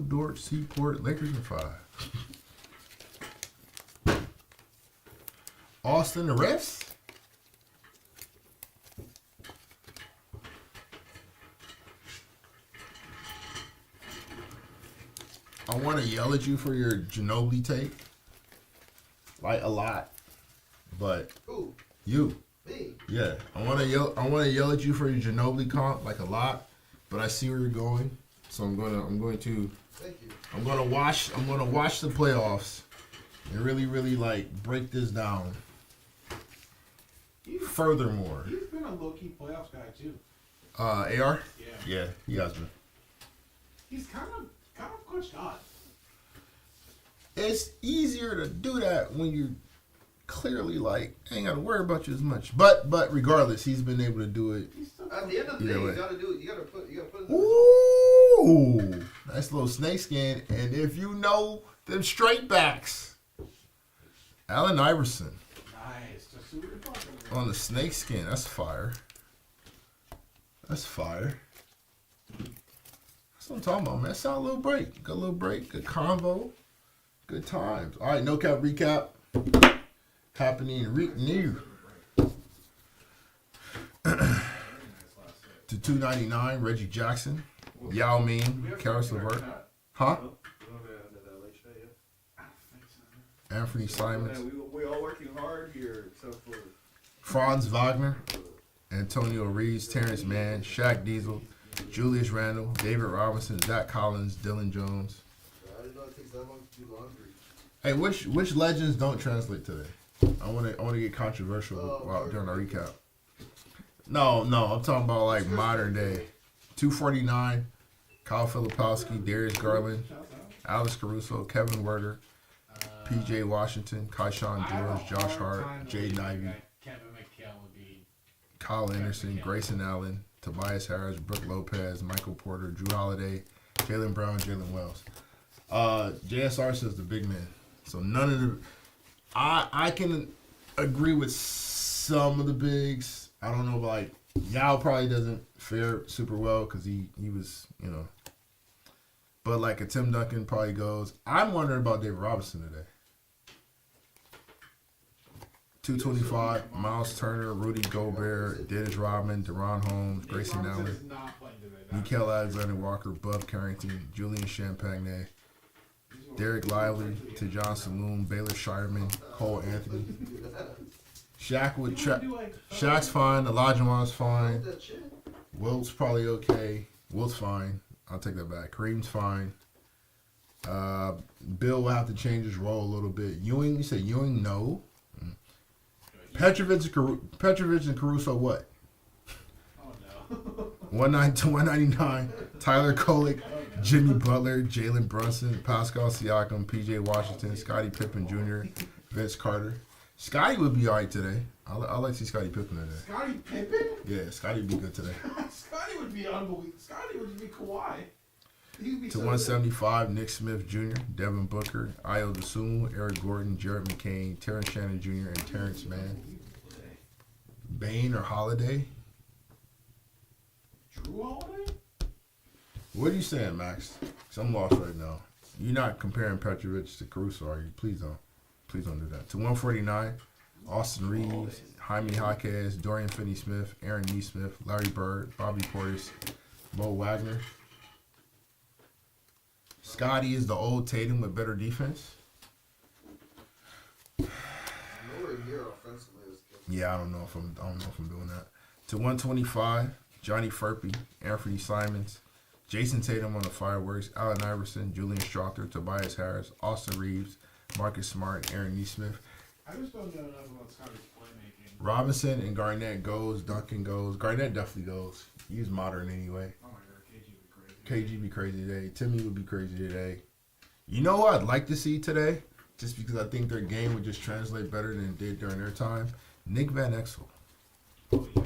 Dort, Seaport, Lakers in 5. Austin the refs. I want to yell at you for your Ginobili take, like a lot, but Who? you. Me. Yeah, I want to yell at you for your Ginobili comp like a lot, but I see where you're going, so I'm going to Thank you. I'm gonna watch the playoffs and really like break this down. Furthermore, He's been a low-key playoffs guy too. AR? Yeah. Yeah, he has been. He's kind of Coach God. It's easier to do that when you're clearly like ain't gotta worry about you as much. But regardless, he's been able to do it. He's still At the end of the day, Either way. you gotta do it. You gotta put in the Ooh, nice little snake skin. And if you know them straight backs, Allen Iverson nice. Just see what you're talking about. on the snake skin. That's fire. That's fire. That's what I'm talking about, man. Sound a little break. Good little break. Good convo. Good times. All right, no cap recap. Happening new. To 299, Reggie Jackson. Yao Ming, Karis LeVert. Huh? Anthony Simons. We all working hard here, except for Franz Wagner. Antonio Reeves, Terrence Mann, Shaq Diesel, Julius Randle, David Robinson, Zach Collins, Dylan Jones. I didn't know it takes that long to do laundry. Hey, which legends don't translate today? I want to get controversial during our recap. No, I'm talking about like modern day. 249, Kyle Filipowski, Darius Garland, Alex Caruso, Kevin Werder, P.J. Washington, Kaishan George, Josh Hart, Jaden Ivey. Kevin McHale would be Kyle Anderson, Grayson Allen, Tobias Harris, Brooke Lopez, Michael Porter, Drew Holiday, Jaylen Brown, Jalen Wells. JSR says the big man. So none of the I can agree with some of the bigs. I don't know, like Yao probably doesn't fare super well because he was, you know. But like a Tim Duncan probably goes. I'm wondering about David Robinson today. 225, Miles Turner, Rudy Gobert, Dennis Rodman, Deron Holmes, Grayson Allen, Mikael Alexander-Walker, Bub Carrington, Julian Champagne, Derek Lively, Tejon Saloon, Baylor Shireman, Cole Anthony. Shaq's fine. Olajuwon's fine. Wilt's probably okay. Wilt's fine. I'll take that back. Kareem's fine. Bill will have to change his role a little bit. Ewing, you say Ewing? No. Petrovic and Caruso, what? Oh no. 199. Tyler Kolek, Jimmy Butler, Jalen Brunson, Pascal Siakam, PJ Washington, Scottie Pippen Jr., Vince Carter. Scottie would be all right today. I like to see Scottie Pippen today. Scottie Pippen? Yeah, Scottie would be good today. Scottie would be unbelievable. Scottie would be Kawhi. He would be To so 175, Nick Smith Jr., Devin Booker, Ayo Dosunmu, Eric Gordon, Jared McCain, Terrence Shannon Jr., and Terrence Mann. Bane or Holiday? Drew Holiday? What are you saying, Max? 'Cause I'm lost right now. You're not comparing Petrovic to Caruso, are you? Please don't. Please don't do that. To 149, Austin Reeves, Jaime Jaquez, Dorian Finney-Smith, Aaron Neesmith, Larry Bird, Bobby Portis, Mo Wagner. Scotty is the old Tatum with better defense. Nowhere near offensively as good. Yeah, I don't know if I'm doing that. To 125, Johnny Furpey, Anthony Simons, Jason Tatum on the fireworks, Allen Iverson, Julian Strawther, Tobias Harris, Austin Reeves, Marcus Smart, Aaron Neesmith. I just don't know enough about Scottie's playmaking. Robinson and Garnett goes. Duncan goes. Garnett definitely goes. He's modern anyway. Oh my god, KG would be crazy. KG be crazy today. Timmy would be crazy today. You know what I'd like to see today? Just because I think their game would just translate better than it did during their time. Nick Van Exel. Oh yeah.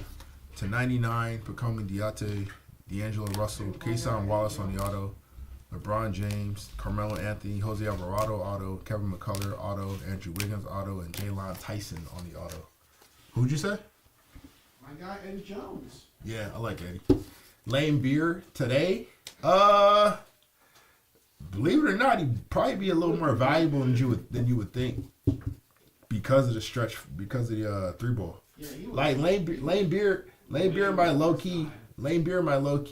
To 99, Pacomi Diate, D'Angelo Russell, Kason Wallace on the auto, LeBron James, Carmelo Anthony, Jose Alvarado auto, Kevin McCullough auto, Andrew Wiggins auto, and Jaylon Tyson on the auto. Who'd you say? My guy Eddie Jones. Yeah, I like Eddie. Lane Beer today. Believe it or not, he'd probably be a little more valuable than you would think because of the stretch, because of the three ball. Yeah, he was. Like Lane Beer might low key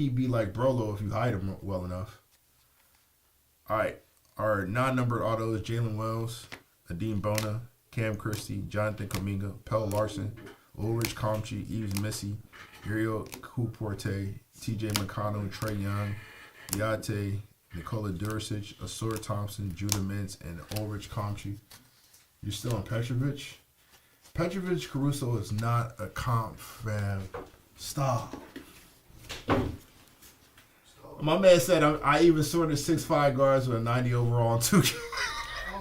be like Brolo if you hide him well enough. All right, our non-numbered autos: Jalen Wells, Nadeem Bona, Cam Christie, Jonathan Kuminga, Pell Larson, Ulrich Comchi, Yves Missy, Ariel Couporte, T.J. McConnell, Trey Young, Yate, Nikola Duricic, Asur Thompson, Judah Mintz, and Ulrich Comchi. You're still on Petrovic? Petrovic Caruso is not a comp, fam. Stop. My man said I even sorted 6'5" guards with a 90 overall on 2K.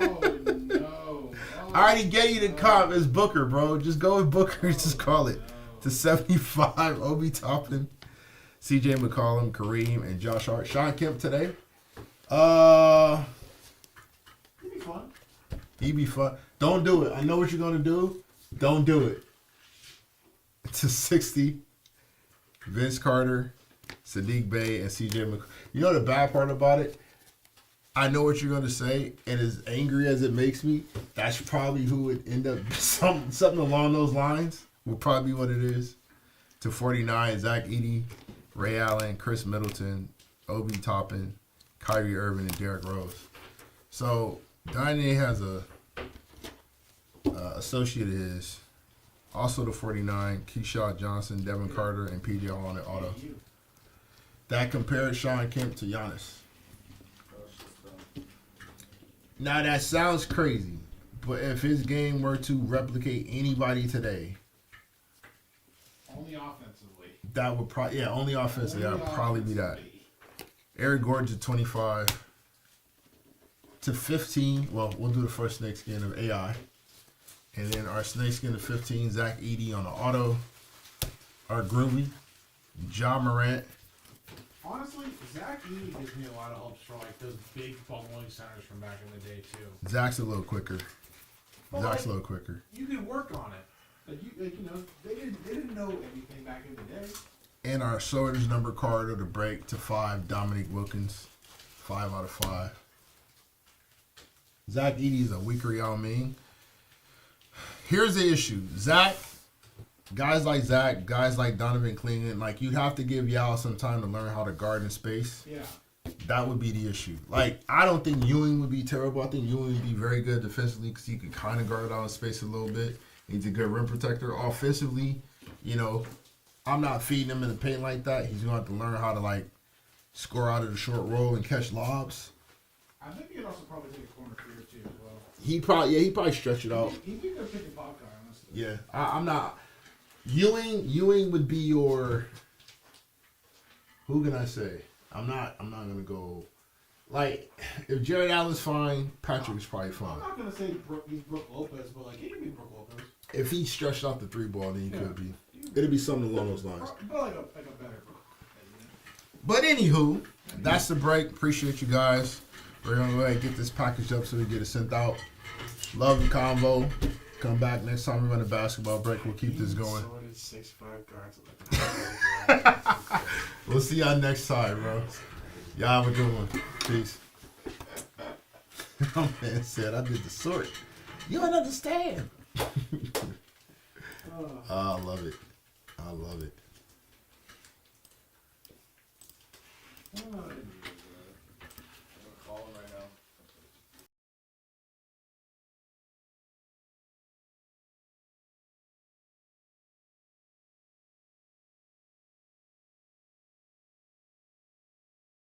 Oh no. I already gave you the comp. It's Booker, bro. Just go with Booker. Just call it. To 75, Obi Toppin, CJ McCollum, Kareem, and Josh Hart. Sean Kemp today. He'd be fun. He'd be fun. Don't do it. I know what you're going to do. Don't do it. To 60, Vince Carter, Sadiq Bey, and CJ McCollum. You know the bad part about it? I know what you're going to say, and as angry as it makes me, that's probably who would end up. Something along those lines will probably be what it is. To 49, Zach Edey, Ray Allen, Chris Middleton, Obi Toppin, Kyrie Irving, and Derrick Rose. So, Diane has a associate of his. Also to 49, Keyshawn Johnson, Devin Carter, and PJ all on the auto. That compared Sean Kemp to Giannis. Now that sounds crazy, but if his game were to replicate anybody today, Only offensively. that would probably only offensively that would probably be that. offensively. Eric Gordon to 25. To 15, well, we'll do the first snake skin of AI. And then our snake skin to 15, Zach Edey on the auto. are groovy. Ja Morant. Honestly, Zach Edey gives me a lot of hopes for like those big bumbling centers from back in the day too. Zach's a little quicker. But Zach's like, a little quicker. you could work on it. Like you know, they didn't know everything back in the day. And our sorters number card of the break to 5, Dominique Wilkins. 5 out of 5. Zach Edey is a weaker Yao Ming. Here's the issue. Zach, guys like Zach, guys like Donovan Cleveland, like you'd have to give Yao some time to learn how to guard in space. Yeah. That would be the issue. Like, I don't think Ewing would be terrible. I think Ewing would be very good defensively because he could kind of guard out in space a little bit. He's a good rim protector. Offensively, you know, I'm not feeding him in the paint like that. He's going to have to learn how to, like, score out of the short roll and catch lobs. I think he could also probably take a corner three or two as well. He probably stretch it out. He'd be a good pick and pop guy, honestly. Yeah, I'm not. Ewing would be your. Who can I say? I'm not gonna go. Like, if Jared Allen's fine, Patrick is probably I'm fine. not gonna say he's Brook Lopez, but like he can be Brook Lopez. If he stretched out the 3-ball, then he Yeah. could be. It'd be something along those lines. But like a better Brook. But anywho, that's the break. Appreciate you guys. We're gonna go ahead and get this packaged up so we get it sent out. Love the convo. Come back next time we run a basketball break. We'll keep this going. Sorted 6'5" guards. We'll see y'all next time, bro. Y'all have a good one. Peace. My man said I did the sort. You don't understand. I love it. I love it.